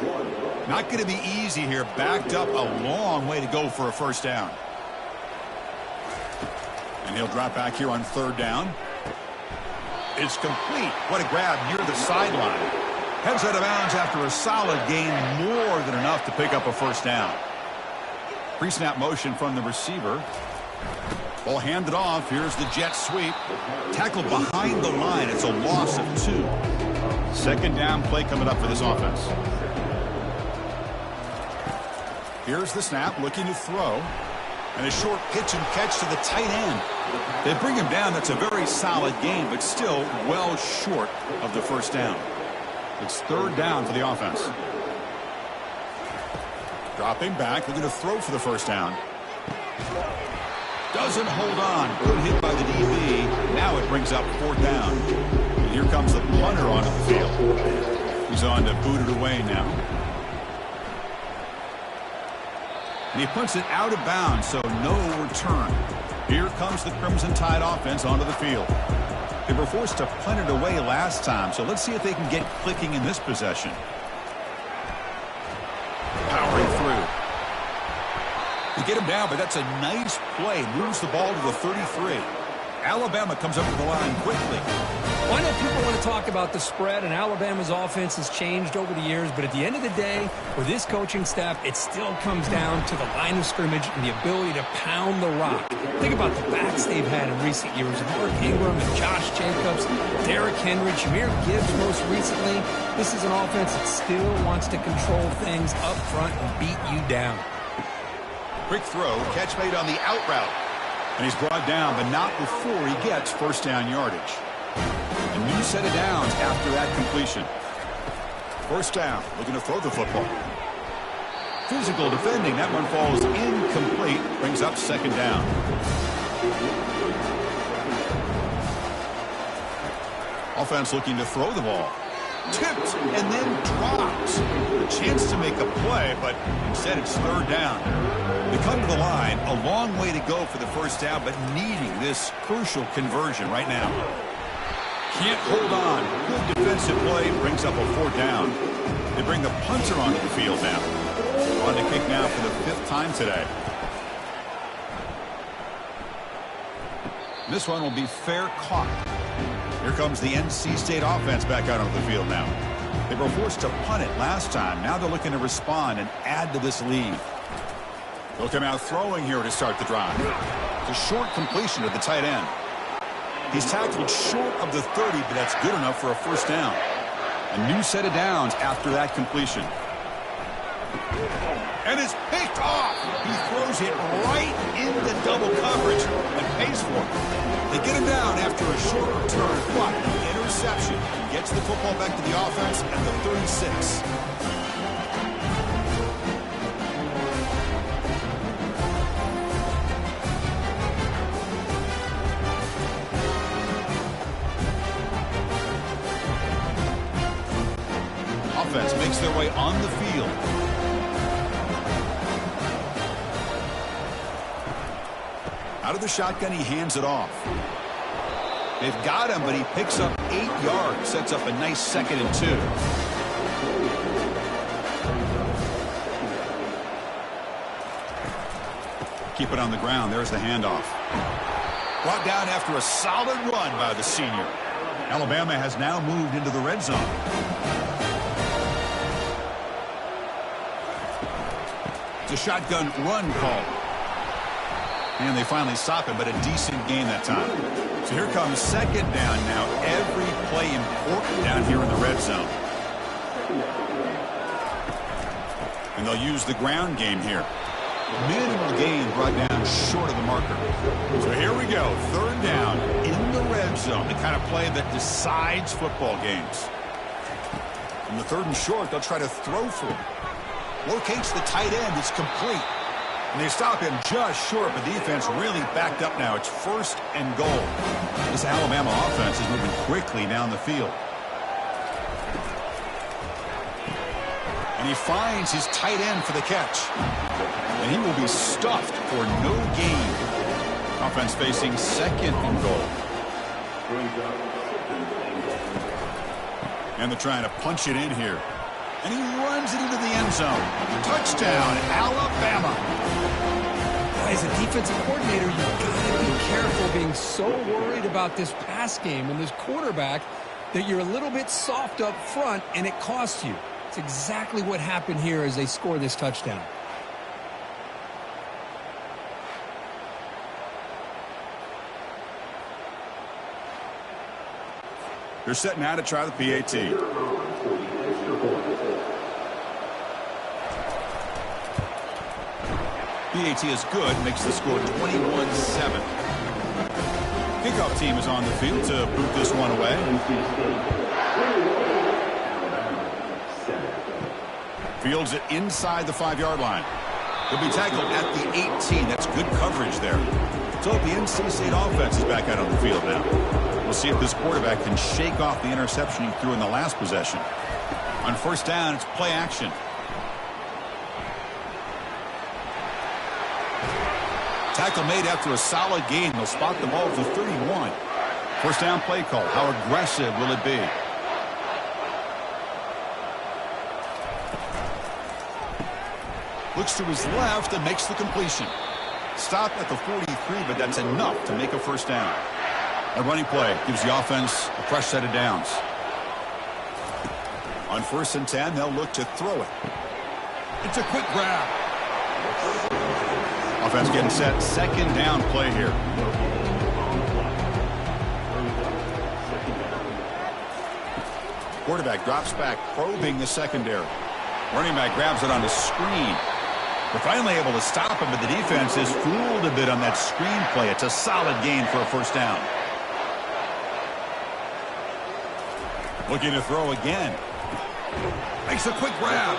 Not going to be easy here. Backed up a long way to go for a first down. And he'll drop back here on third down. It's complete. What a grab near the sideline. Heads out of bounds after a solid gain, more than enough to pick up a first down. Pre-snap motion from the receiver. Ball handed off. Here's the jet sweep. Tackled behind the line. It's a loss of 2. Second down play coming up for this offense. Here's the snap, looking to throw. And a short pitch and catch to the tight end. They bring him down. That's a very solid game, but still well short of the first down. It's third down for the offense. Dropping back, looking to throw for the first down. Doesn't hold on. Good hit by the DB. Now it brings up fourth down. And here comes the punter onto the field. He's on to boot it away now. And he punts it out of bounds, so no return. Here comes the Crimson Tide offense onto the field. They were forced to punt it away last time, so let's see if they can get clicking in this possession. Powering through. They get him down, but that's a nice play. Moves the ball to the 33. Alabama comes up to the line quickly. Well, I know people want to talk about the spread, and Alabama's offense has changed over the years, but at the end of the day, with this coaching staff, it still comes down to the line of scrimmage and the ability to pound the rock. Think about the backs they've had in recent years. Mark Ingram and Josh Jacobs, Derrick Henry, Jahmyr Gibbs most recently. This is an offense that still wants to control things up front and beat you down. Quick throw, catch made on the out route. And he's brought down, but not before he gets first down yardage. A new set of downs after that completion. First down, looking to throw the football. Physical defending, that one falls incomplete, brings up second down. Offense looking to throw the ball. Tipped and then dropped. A chance to make a play, but instead it's third down. They come to the line, a long way to go for the first down, but needing this crucial conversion right now. Can't hold on. Good defensive play, brings up a fourth down. They bring the punter onto the field now. On to kick now for the 5th time today. This one will be fair caught. Here comes the NC State offense back out onto the field now. They were forced to punt it last time. Now they're looking to respond and add to this lead. They'll come out throwing here to start the drive. It's a short completion to the tight end. He's tackled short of the 30, but that's good enough for a first down. A new set of downs after that completion. And it's picked off. He throws it right into double coverage and pays for it. They get him down after a short return, but interception gets the football back to the offense at the 36. offense makes their way on the field. Out of the shotgun, he hands it off. They've got him, but he picks up 8 yards, sets up a nice 2nd and 2. Keep it on the ground. There's the handoff. Brought down after a solid run by the senior. Alabama has now moved into the red zone. It's a shotgun run call. And they finally stop it, but a decent gain that time. So here comes 2nd down now. Every play important down here in the red zone. And they'll use the ground game here. Minimal gain brought down short of the marker. So here we go. 3rd down in the red zone. The kind of play that decides football games. In the 3rd and short, they'll try to throw for it. Locates the tight end. It's complete. And they stop him just short, but defense really backed up now. It's 1st and goal. This Alabama offense is moving quickly down the field. And he finds his tight end for the catch. And he will be stuffed for no gain. Offense facing 2nd and goal. And they're trying to punch it in here. And he runs it into the end zone. Touchdown, Alabama. As a defensive coordinator, you've got to be careful being so worried about this pass game and this quarterback that you're a little bit soft up front and it costs you. It's exactly what happened here as they score this touchdown. They're set now to try the PAT. PAT is good, makes the score 21-7. Kickoff team is on the field to boot this one away. Fields it inside the 5-yard line. He'll be tackled at the 18. That's good coverage there. So the NC State offense is back out on the field now. We'll see if this quarterback can shake off the interception he threw in the last possession. On 1st down, it's play action. Tackle made after a solid gain. They'll spot the ball at the 31. 1st down play call. How aggressive will it be? Looks to his left and makes the completion. Stopped at the 43, but that's enough to make a 1st down. A running play gives the offense a fresh set of downs. On 1st and 10, they'll look to throw it. It's a quick grab. Offense getting set. 2nd down play here. Quarterback drops back, probing the secondary. Running back grabs it on the screen. They're finally able to stop him, but the defense is fooled a bit on that screen play. It's a solid gain for a 1st down. Looking to throw again. Makes a quick grab.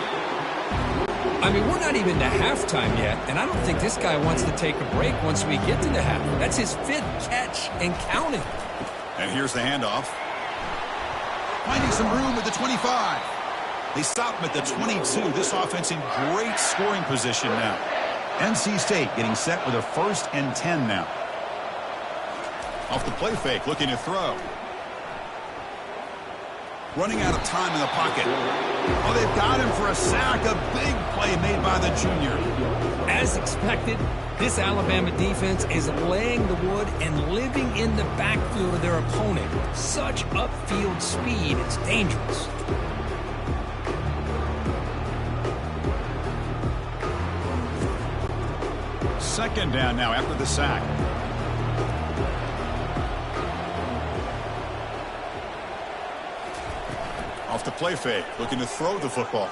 I mean, we're not even to halftime yet, and I don't think this guy wants to take a break once we get to the half. That's his 5th catch and counting. And here's the handoff. Finding some room at the 25. They stop him at the 22. This offense in great scoring position now. NC State getting set with a 1st and 10 now. Off the play fake, looking to throw. Running out of time in the pocket. Oh, they've got him for a sack. A big play made by the junior. As expected, this Alabama defense is laying the wood and living in the backfield of their opponent. Such upfield speed, it's dangerous. Second down now after the sack. Off the play fake, looking to throw the football.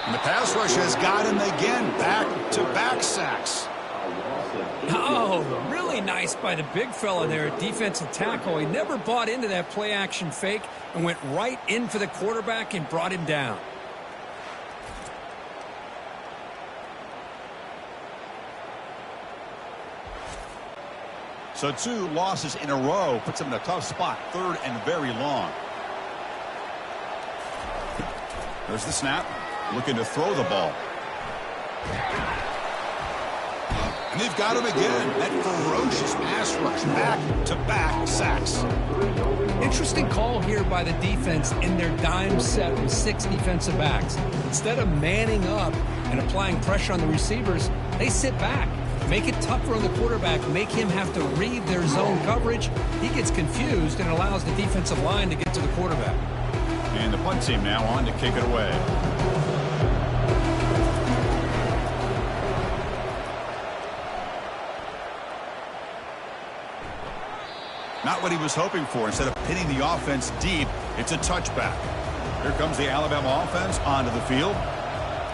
And the pass rush has got him again. Back-to-back sacks. Oh, really nice by the big fella there at defensive tackle. He never bought into that play-action fake and went right in for the quarterback and brought him down. So 2 losses in a row puts him in a tough spot. 3rd and very long. There's the snap. Looking to throw the ball. And they've got him again. That ferocious pass rush. Back-to-back sacks. Interesting call here by the defense in their dime set with 6 defensive backs. Instead of manning up and applying pressure on the receivers, they sit back. Make it tougher on the quarterback. Make him have to read their zone coverage. He gets confused and allows the defensive line to get to the quarterback. And the punt team now on to kick it away. Not what he was hoping for. Instead of pinning the offense deep, it's a touchback. Here comes the Alabama offense onto the field.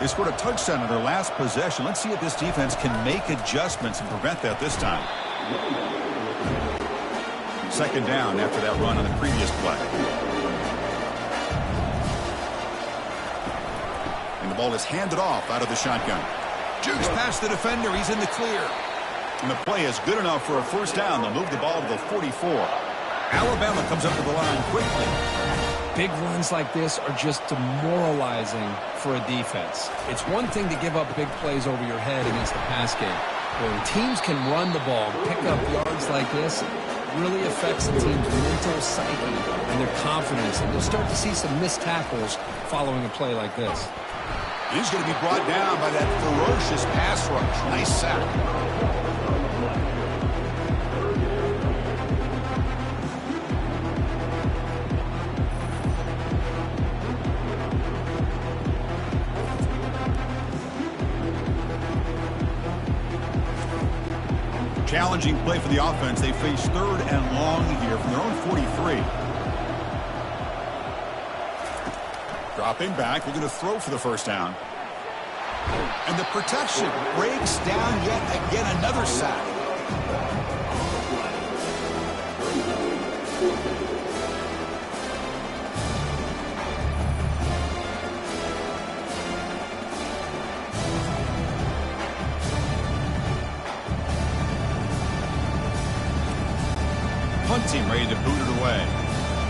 They scored a touchdown on their last possession. Let's see if this defense can make adjustments and prevent that this time. Second down after that run on the previous play. And the ball is handed off out of the shotgun. Jukes past the defender. He's in the clear. And the play is good enough for a first down. They'll move the ball to the 44. Alabama comes up to the line quickly. Big runs like this are just demoralizing for a defense. It's one thing to give up big plays over your head against the pass game. But when teams can run the ball, pick up yards like this, it really affects the team's mental psyche and their confidence. And you'll start to see some missed tackles following a play like this. He's going to be brought down by that ferocious pass rush. Nice sack. Challenging play for the offense. They face 3rd and long here from their own 43. Dropping back, we're going to throw for the first down. And the protection breaks down yet again, another sack. Punt team ready to boot it away.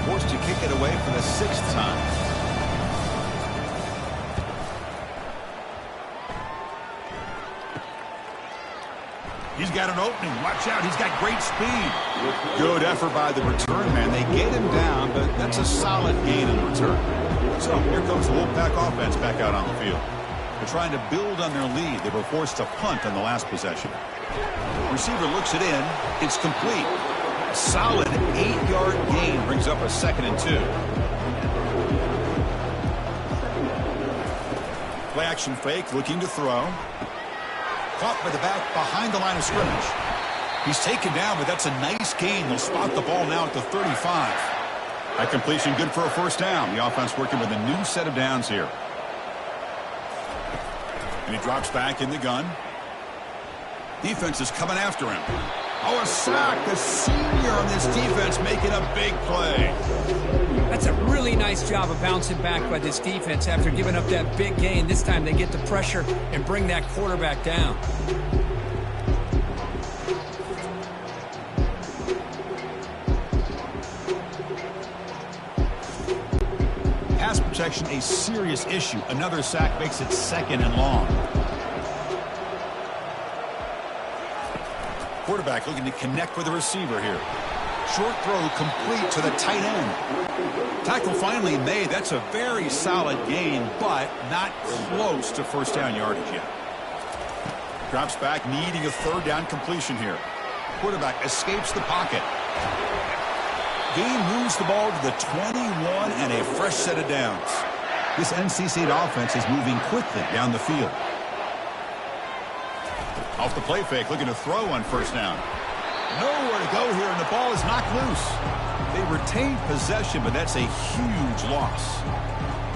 Forced to kick it away for the 6th time. He's got an opening. Watch out. He's got great speed. Good effort by the return man. They get him down, but that's a solid gain in the return. So here comes the Wolfpack offense back out on the field. They're trying to build on their lead. They were forced to punt on the last possession. Receiver looks it in. It's complete. A solid 8-yard gain brings up a 2nd and 2. Play action fake, looking to throw. Caught by the back behind the line of scrimmage. He's taken down, but that's a nice gain. They'll spot the ball now at the 35. That completion good for a first down. The offense working with a new set of downs here. And he drops back in the gun. Defense is coming after him. Oh, a sack. The senior on this defense making a big play. That's a really nice job of bouncing back by this defense after giving up that big gain. This time they get the pressure and bring that quarterback down. Pass protection a serious issue. Another sack makes it 2nd and long. Quarterback looking to connect with the receiver here. Short throw complete to the tight end. Tackle finally made. That's a very solid gain, but not close to first down yardage yet. Drops back, needing a 3rd down completion here. Quarterback escapes the pocket. Gain moves the ball to the 21 and a fresh set of downs. This NC State offense is moving quickly down the field. Off the play fake, looking to throw on first down. Nowhere to go here, and the ball is knocked loose. They retain possession, but that's a huge loss.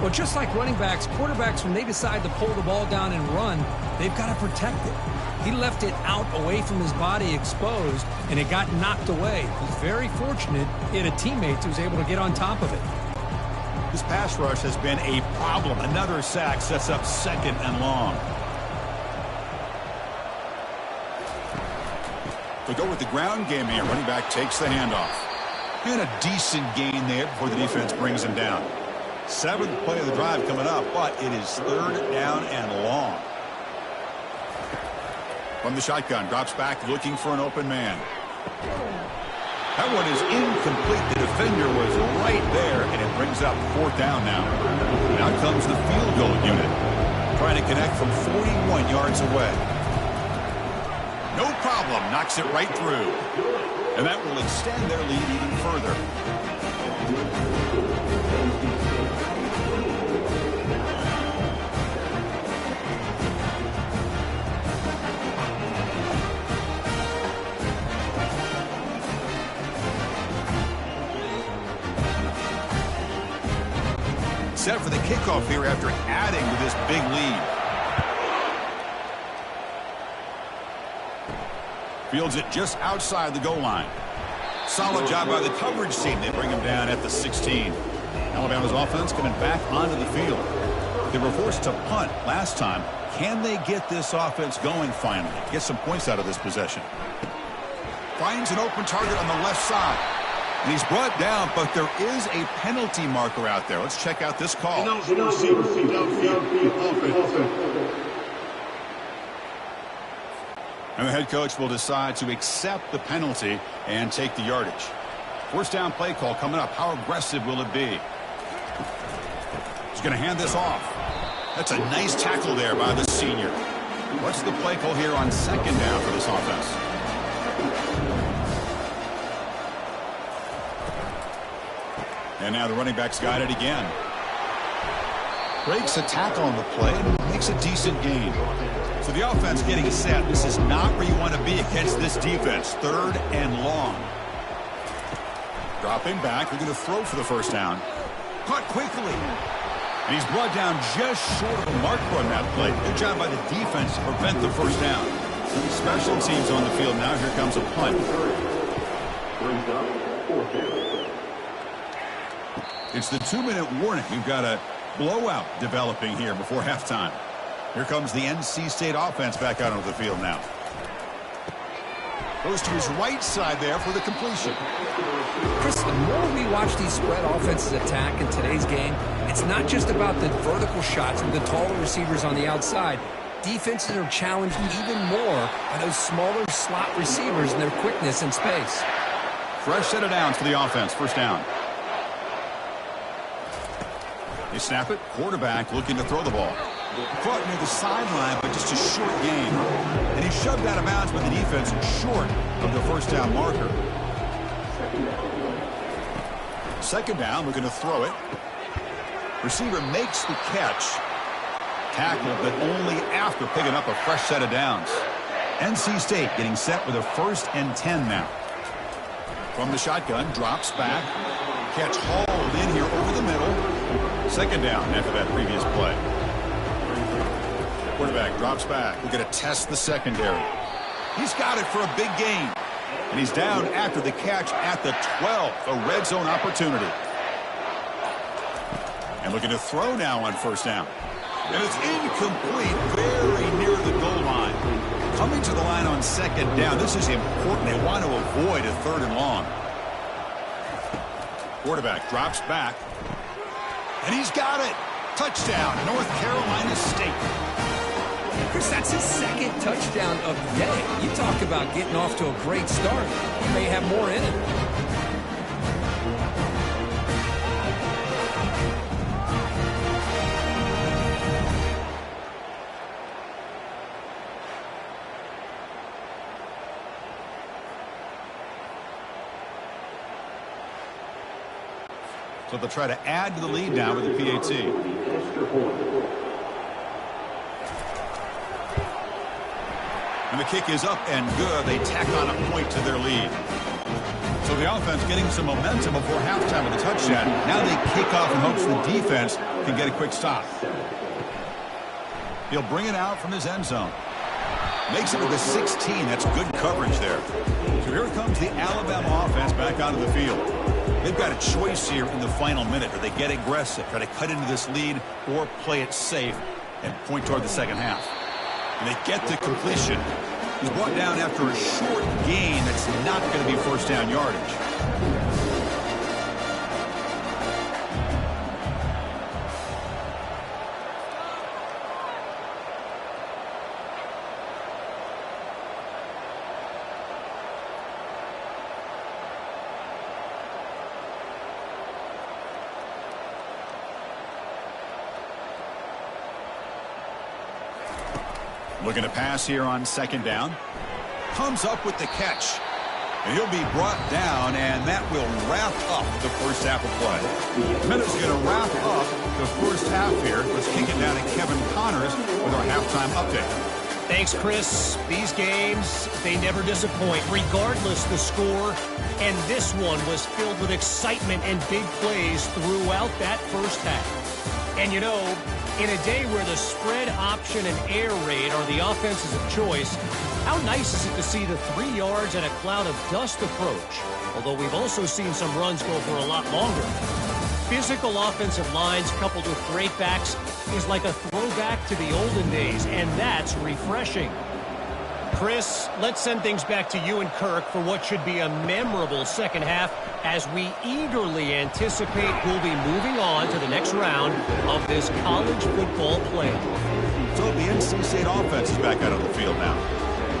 Well, just like running backs, quarterbacks, when they decide to pull the ball down and run, they've got to protect it. He left it out away from his body exposed, and it got knocked away. He's very fortunate he had a teammate who was able to get on top of it. This pass rush has been a problem. Another sack sets up 2nd and long. They go with the ground game here. Running back takes the handoff. And a decent gain there before the defense brings him down. Seventh play of the drive coming up, but it is third down and long. From the shotgun, drops back looking for an open man. That one is incomplete. The defender was right there, and it brings up fourth down now. Now comes the field goal unit, trying to connect from 41 yards away. No problem, knocks it right through. And that will extend their lead even further. Set for the kickoff here after adding to this big lead. Fields it just outside the goal line. Solid job by the coverage team. They bring him down at the 16. Alabama's offense coming back onto the field. They were forced to punt last time. Can they get this offense going finally? Get some points out of this possession. Finds an open target on the left side. And he's brought down, but there is a penalty marker out there. Let's check out this call. And the head coach will decide to accept the penalty and take the yardage. First down play call coming up. How aggressive will it be? He's going to hand this off. That's a nice tackle there by the senior. What's the play call here on second down for this offense? And now the running back's got it again. Breaks a tackle on the play and makes a decent gain. So the offense getting set. This is not where you want to be against this defense. Third and long. Dropping back. They're going to throw for the first down. Caught quickly. And he's brought down just short of the marker on that play. Good job by the defense to prevent the first down. Special teams on the field now. Here comes a punt. It's the 2-minute warning. You've got a blowout developing here before halftime. Here comes the NC State offense back out onto the field now. Goes to his right side there for the completion. Chris, the more we watch these spread offenses attack in today's game, it's not just about the vertical shots and the taller receivers on the outside. Defenses are challenged even more by those smaller slot receivers and their quickness in space. Fresh set of downs for the offense. First down. They snap it. Quarterback looking to throw the ball. Caught near the sideline, but just a short gain. And he shoved out of bounds by the defense short of the first down marker. Second down, looking to throw it. Receiver makes the catch. Tackled, but only after picking up a fresh set of downs. NC State getting set with a 1st and 10 now. From the shotgun, drops back. Catch hauled in here over the middle. Second down after that previous play. Quarterback drops back. We're going to test the secondary. He's got it for a big gain. And he's down after the catch at the 12. A red zone opportunity. And looking to throw now on first down. And it's incomplete, very near the goal line. Coming to the line on second down. This is important. They want to avoid a 3rd and long. Quarterback drops back. And he's got it. Touchdown, North Carolina State. Chris, that's his 2nd touchdown of the day. You talk about getting off to a great start. He may have more in it. So they'll try to add to the lead now with the PAT. And the kick is up and good. They tack on a point to their lead. So the offense getting some momentum before halftime with a touchdown. Now they kick off in hopes the defense can get a quick stop. He'll bring it out from his end zone. Makes it to the 16. That's good coverage there. So here comes the Alabama offense back onto the field. They've got a choice here in the final minute. Do they get aggressive, try to cut into this lead, or play it safe and point toward the second half? And they get the completion. He's brought down after a short gain that's not going to be first down yardage. Looking to pass here on second down. Comes up with the catch. And he'll be brought down, and that will wrap up the first half of play. Minutes going to wrap up the first half here. Let's kick it down to Kevin Connors with our halftime update. Thanks, Chris. These games, they never disappoint, regardless the score. And this one was filled with excitement and big plays throughout that first half. And, you know, in a day where the spread option and air raid are the offenses of choice, how nice is it to see the 3 yards and a cloud of dust approach? Although we've also seen some runs go for a lot longer. Physical offensive lines coupled with great backs is like a throwback to the olden days, and that's refreshing. Chris, let's send things back to you and Kirk for what should be a memorable second half as we eagerly anticipate we'll be moving on to the next round of this college football playoff. So the NC State offense is back out on the field now.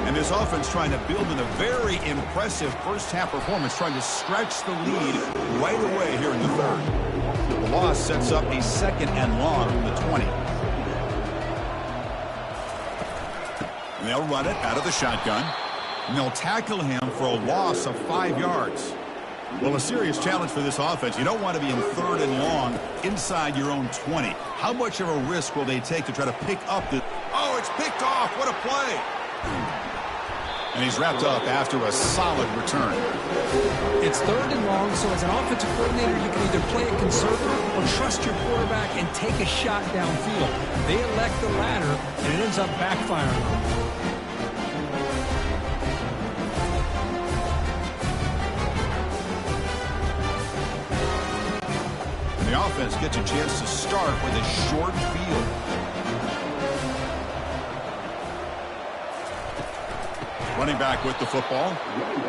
And this offense trying to build in a very impressive first-half performance, trying to stretch the lead right away here in the third. The loss sets up a second and long from the 20. And they'll run it out of the shotgun. And they'll tackle him for a loss of 5 yards. Well, a serious challenge for this offense. You don't want to be in third and long inside your own 20. How much of a risk will they take to try to pick up the... Oh, it's picked off. What a play. And he's wrapped up after a solid return. It's third and long, so as an offensive coordinator, you can either play it conservative or trust your quarterback and take a shot downfield. They elect the latter, and it ends up backfiring. And the offense gets a chance to start with a short field. Running back with the football.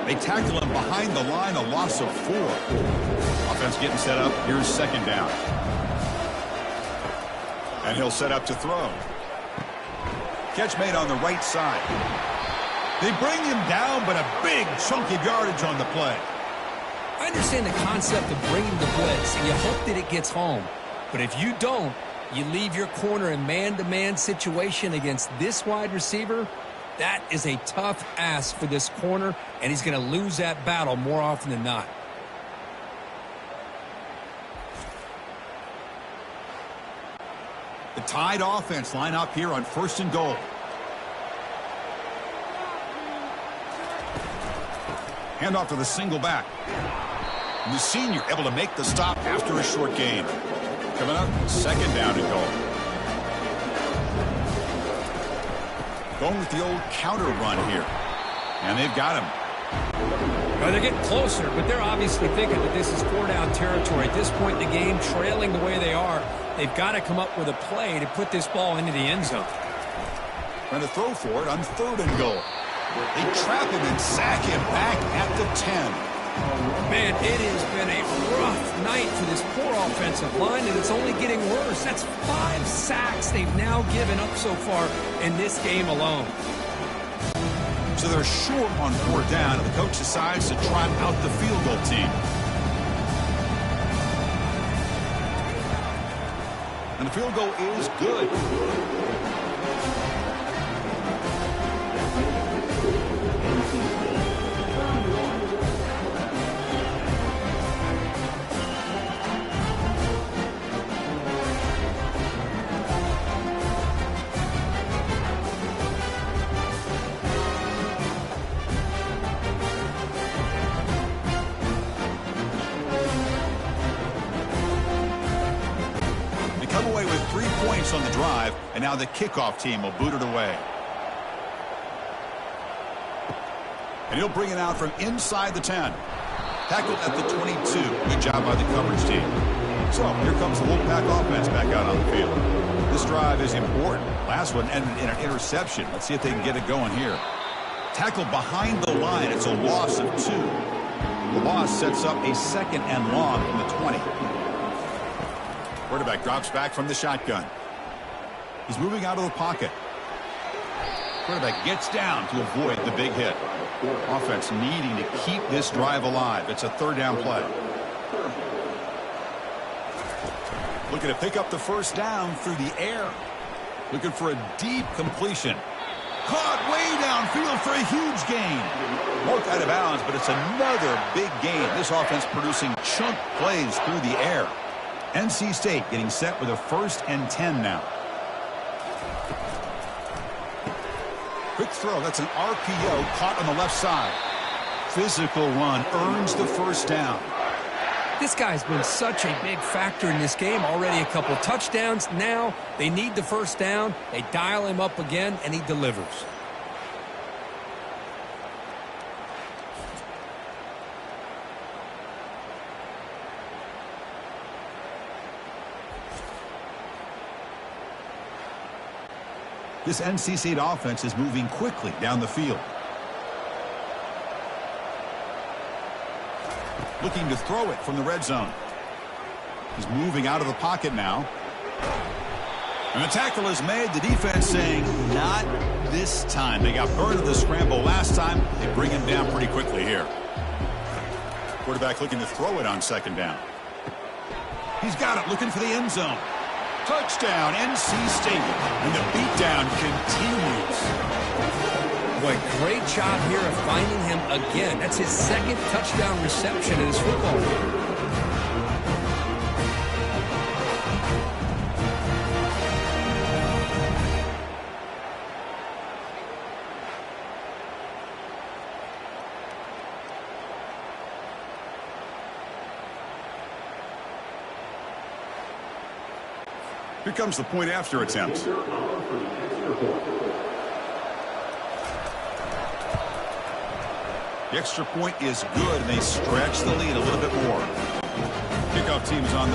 They tackle him behind the line, a loss of 4. Offense getting set up. Here's second down. And he'll set up to throw. Catch made on the right side. They bring him down, but a big chunk of yardage on the play. I understand the concept of bringing the blitz, and you hope that it gets home. But if you don't, you leave your corner in man-to-man situation against this wide receiver. That is a tough ask for this corner, and he's going to lose that battle more often than not. The Tide offense line up here on first and goal. Hand off to the single back. And the senior able to make the stop after a short gain. Coming up, second down and goal. Going with the old counter run here. And they've got him. Well, they're getting closer, but they're obviously thinking that this is 4-down territory. At this point in the game, trailing the way they are, they've got to come up with a play to put this ball into the end zone. Trying to throw for it on third and goal. They trap him and sack him back at the 10. Man, it has been a rough night for this poor offensive line, and it's only getting worse. That's 5 sacks they've now given up so far in this game alone. So they're short on 4th down, and the coach decides to trot out the field goal team. And the field goal is good. On the drive, and now the kickoff team will boot it away. And he'll bring it out from inside the 10. Tackled at the 22. Good job by the coverage team. So here comes the Wolfpack offense back out on the field. This drive is important. Last one ended in an interception. Let's see if they can get it going here. Tackled behind the line. It's a loss of 2. The loss sets up a second and long from the 20. Quarterback drops back from the shotgun. He's moving out of the pocket. Quarterback gets down to avoid the big hit. Offense needing to keep this drive alive. It's a 3rd down play. Looking to pick up the first down through the air. Looking for a deep completion. Caught way downfield for a huge gain. Marked out of bounds, but it's another big gain. This offense producing chunk plays through the air. NC State getting set with a 1st and 10 now. Quick throw. That's an RPO caught on the left side. Physical run earns the 1st down. This guy's been such a big factor in this game. Already a couple touchdowns. Now they need the 1st down. They dial him up again, and he delivers. This NC State offense is moving quickly down the field. Looking to throw it from the red zone. He's moving out of the pocket now. And the tackle is made. The defense saying, not this time. They got burned in the scramble last time. They bring him down pretty quickly here. Quarterback looking to throw it on 2nd down. He's got it, looking for the end zone. Touchdown, NC State. And the beatdown continues. Boy, great job here of finding him again. That's his 2nd touchdown reception in his football game. Here comes the point after attempt. The extra point is good, and they stretch the lead a little bit more. Kickoff team is on the